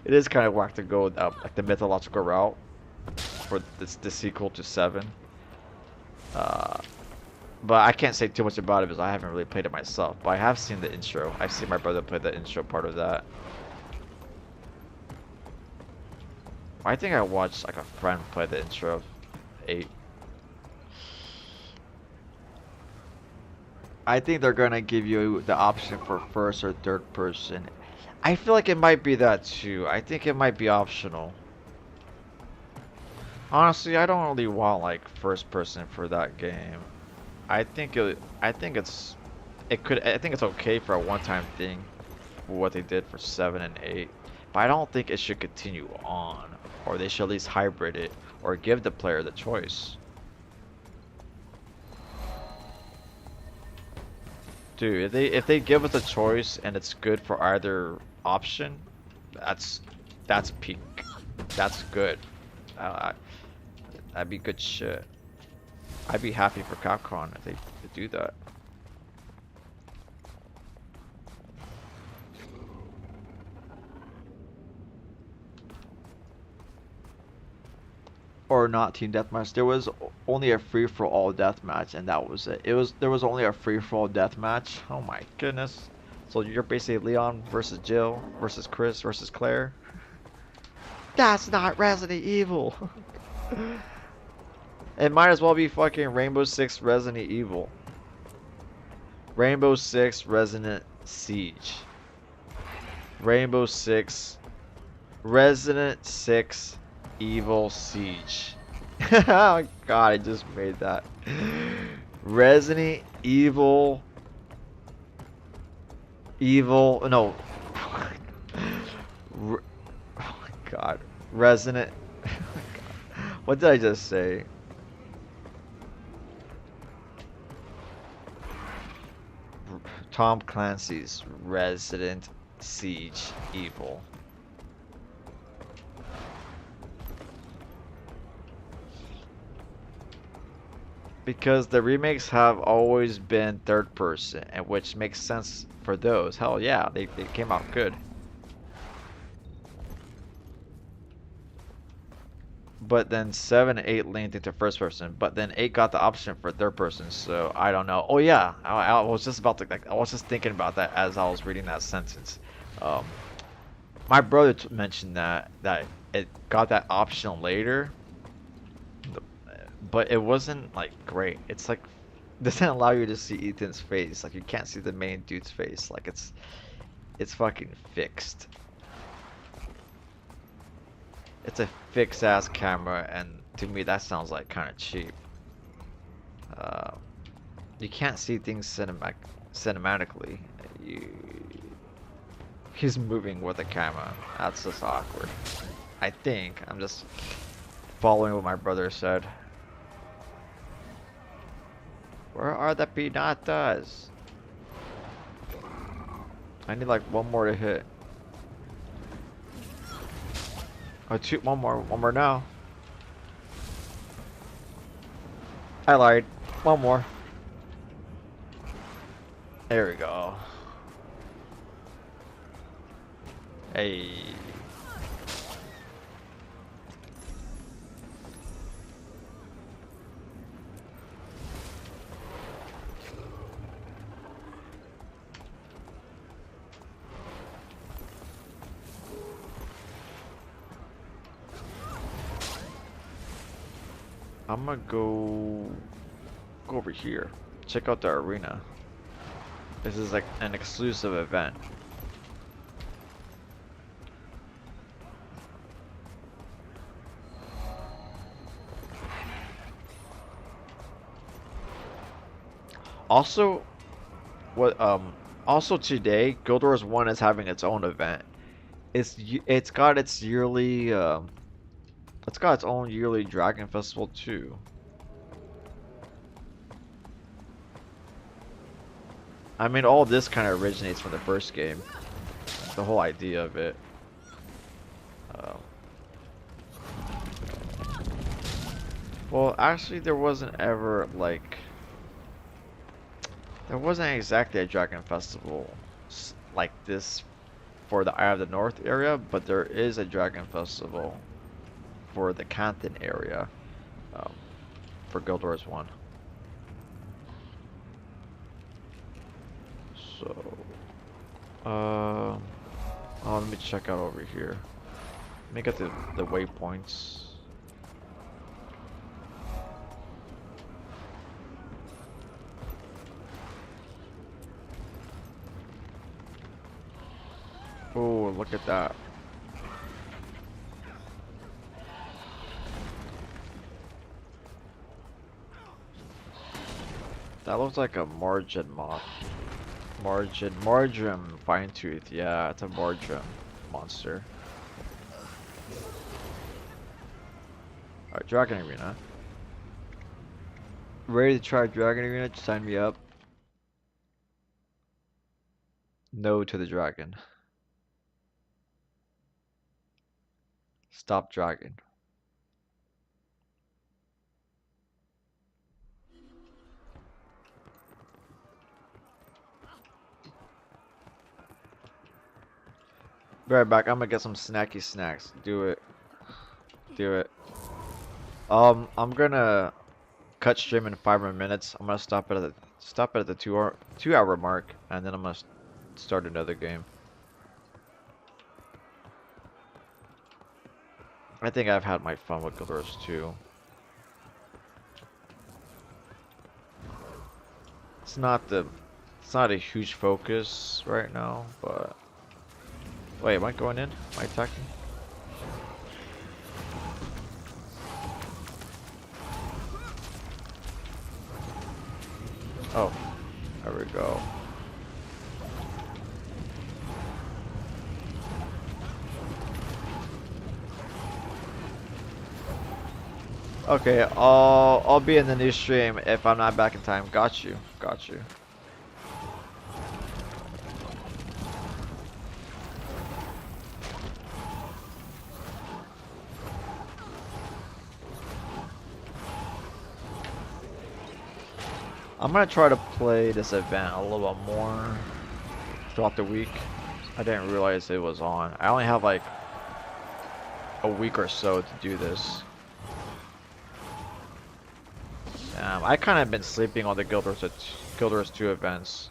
Speaker 1: It is kind of whack to go like the mythological route for the sequel to 7. But I can't say too much about it because I haven't really played it myself. But I have seen the intro. I've seen my brother play the intro part of that. I think I watched like a friend play the intro of 8. I think they're gonna give you the option for first or third person. I feel like it might be that too. I think it might be optional. Honestly, I don't really want like first person for that game. I think it's okay for a one-time thing for what they did for 7 and 8. But I don't think it should continue on, or they should at least hybrid it or give the player the choice. Dude, if they give us a choice and it's good for either option, that's peak. That's good. That'd be good shit. I'd be happy for Capcom if they do that. Or not team deathmatch. There was only a free-for-all deathmatch, and that was it. There was only a free-for-all deathmatch. Oh my goodness. So you're basically Leon versus Jill versus Chris versus Claire. That's not Resident Evil. It might as well be fucking Rainbow Six Resident Evil. Rainbow Six Resident Siege. Rainbow Six Resident 6 Evil Siege. Oh god, I just made that. Resident Evil. No. Oh my god. Resident. What did I just say? Tom Clancy's Resident Siege Evil. Because the remakes have always been third person, and which makes sense for those. Hell yeah, they came out good. But then 7 and 8 leaned into first person, but then 8 got the option for third person, so I don't know. Oh yeah, I was just about to, like, I was just thinking about that as I was reading that sentence. My brother mentioned that it got that option later, but it wasn't like great. It's like doesn't allow you to see Ethan's face. Like you can't see the main dude's face. Like it's fucking fixed. It's a fixed ass camera, and to me that sounds like kind of cheap. You can't see things cinematically. He's moving with the camera. That's just awkward. I think I'm just following what my brother said. Where are the pinatas? I need like one more to hit. Oh, one more now. I lied. One more. There we go. Hey. I'm gonna go over here. Check out the arena. This is like an exclusive event. Also, also today, Guild Wars 1 is having its own event. It's got its yearly it's got its own yearly Dragon Festival too. I mean, all this kind of originates from the first game. The whole idea of it. Well, actually, there wasn't ever like. There wasn't exactly a Dragon Festival like this for the Eye of the North area, but there is a Dragon Festival for the Canton area for Guild Wars 1. So, oh, let me check out over here. Let me get the waypoints. Oh, look at that. That looks like a margin moth. Margin fine tooth. Yeah, it's a margin monster. Alright, Dragon Arena. Ready to try Dragon Arena? Sign me up. No to the dragon. Stop dragon. Be right back. I'm gonna get some snacky snacks. Do it. Do it. I'm gonna cut stream in 5 more minutes. I'm gonna stop at the 2 hour mark, and then I'm gonna start another game. I think I've had my fun with Guild Wars 2. It's not a huge focus right now, but wait, am I going in? Am I attacking? Oh, there we go. Okay, I'll be in the new stream if I'm not back in time. Got you. Got you. I'm gonna try to play this event a little bit more throughout the week. I didn't realize it was on. I only have like a week or so to do this. I kind of been sleeping on the Guild Wars 2 events.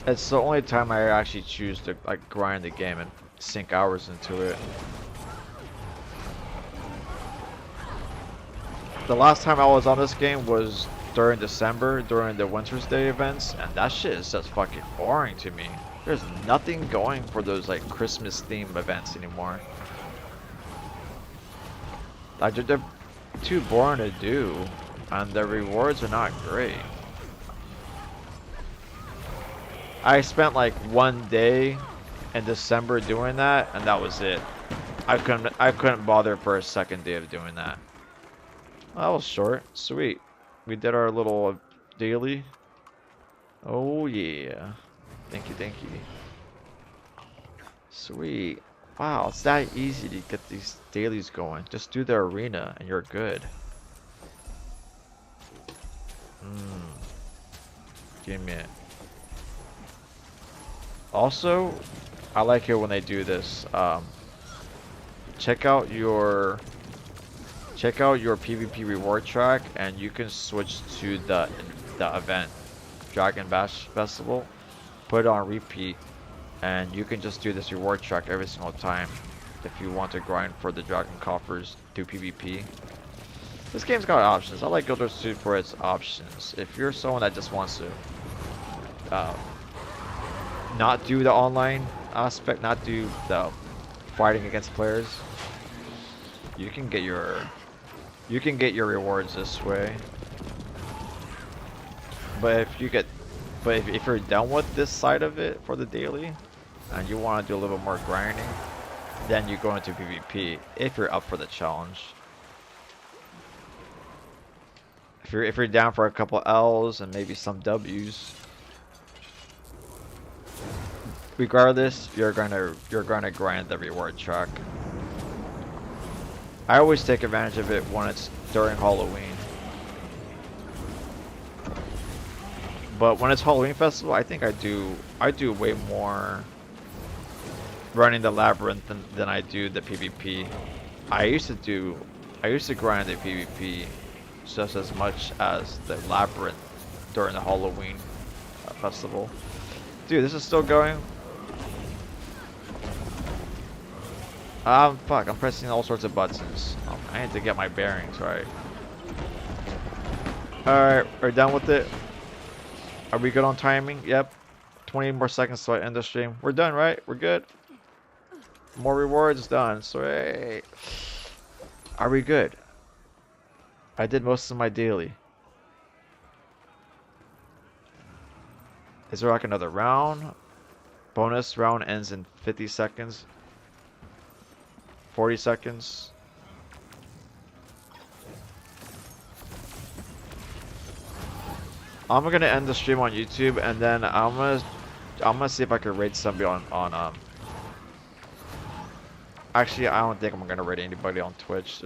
Speaker 1: It's the only time I actually choose to like grind the game and sink hours into it. The last time I was on this game was during December, during the Winter's Day events, and that shit is just fucking boring to me. There's nothing going for those like Christmas themed events anymore. Like they're too boring to do, and the rewards are not great. I spent like one day in December doing that, and that was it. I couldn't bother for a second day of doing that. That was short. Sweet. We did our little daily. Oh yeah. Thank you, thank you. Sweet. Wow, it's that easy to get these dailies going. Just do the arena and you're good. Give me it. Also, I like it when they do this. Check out your PvP reward track, and you can switch to the event, Dragon Bash Festival. Put it on repeat, and you can just do this reward track every single time if you want to grind for the Dragon Coffers, do PvP. This game's got options. I like Guild Wars 2 for its options. If you're someone that just wants to not do the online aspect, not do the fighting against players, you can get your rewards this way. But if you're done with this side of it for the daily, and you want to do a little more grinding, then you go into PvP if you're up for the challenge. If you're down for a couple L's and maybe some W's, regardless, you're gonna grind the reward track. I always take advantage of it when it's during Halloween. But when it's Halloween festival, I think I do way more running the labyrinth than I do the PvP. I used to grind the PvP just as much as the labyrinth during the Halloween festival. Dude, this is still going. Fuck, I'm pressing all sorts of buttons. I need to get my bearings right. Alright, we're done with it. Are we good on timing? Yep. 20 more seconds till I end the stream. We're done, right? We're good. More rewards done. Sweet. Are we good? I did most of my daily. Is there like another round? Bonus round ends in 50 seconds. 40 seconds. I'm gonna end the stream on YouTube, and then I'm gonna see if I can raid somebody on Actually, I don't think I'm gonna raid anybody on Twitch.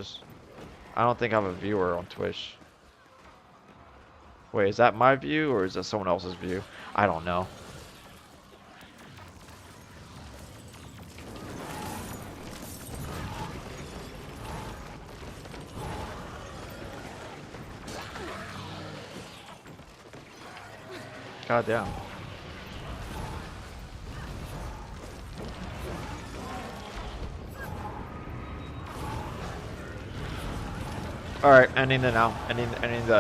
Speaker 1: I don't think I have a viewer on Twitch. Wait, is that my view or is that someone else's view? I don't know. God damn. Alright, ending it now. Ending the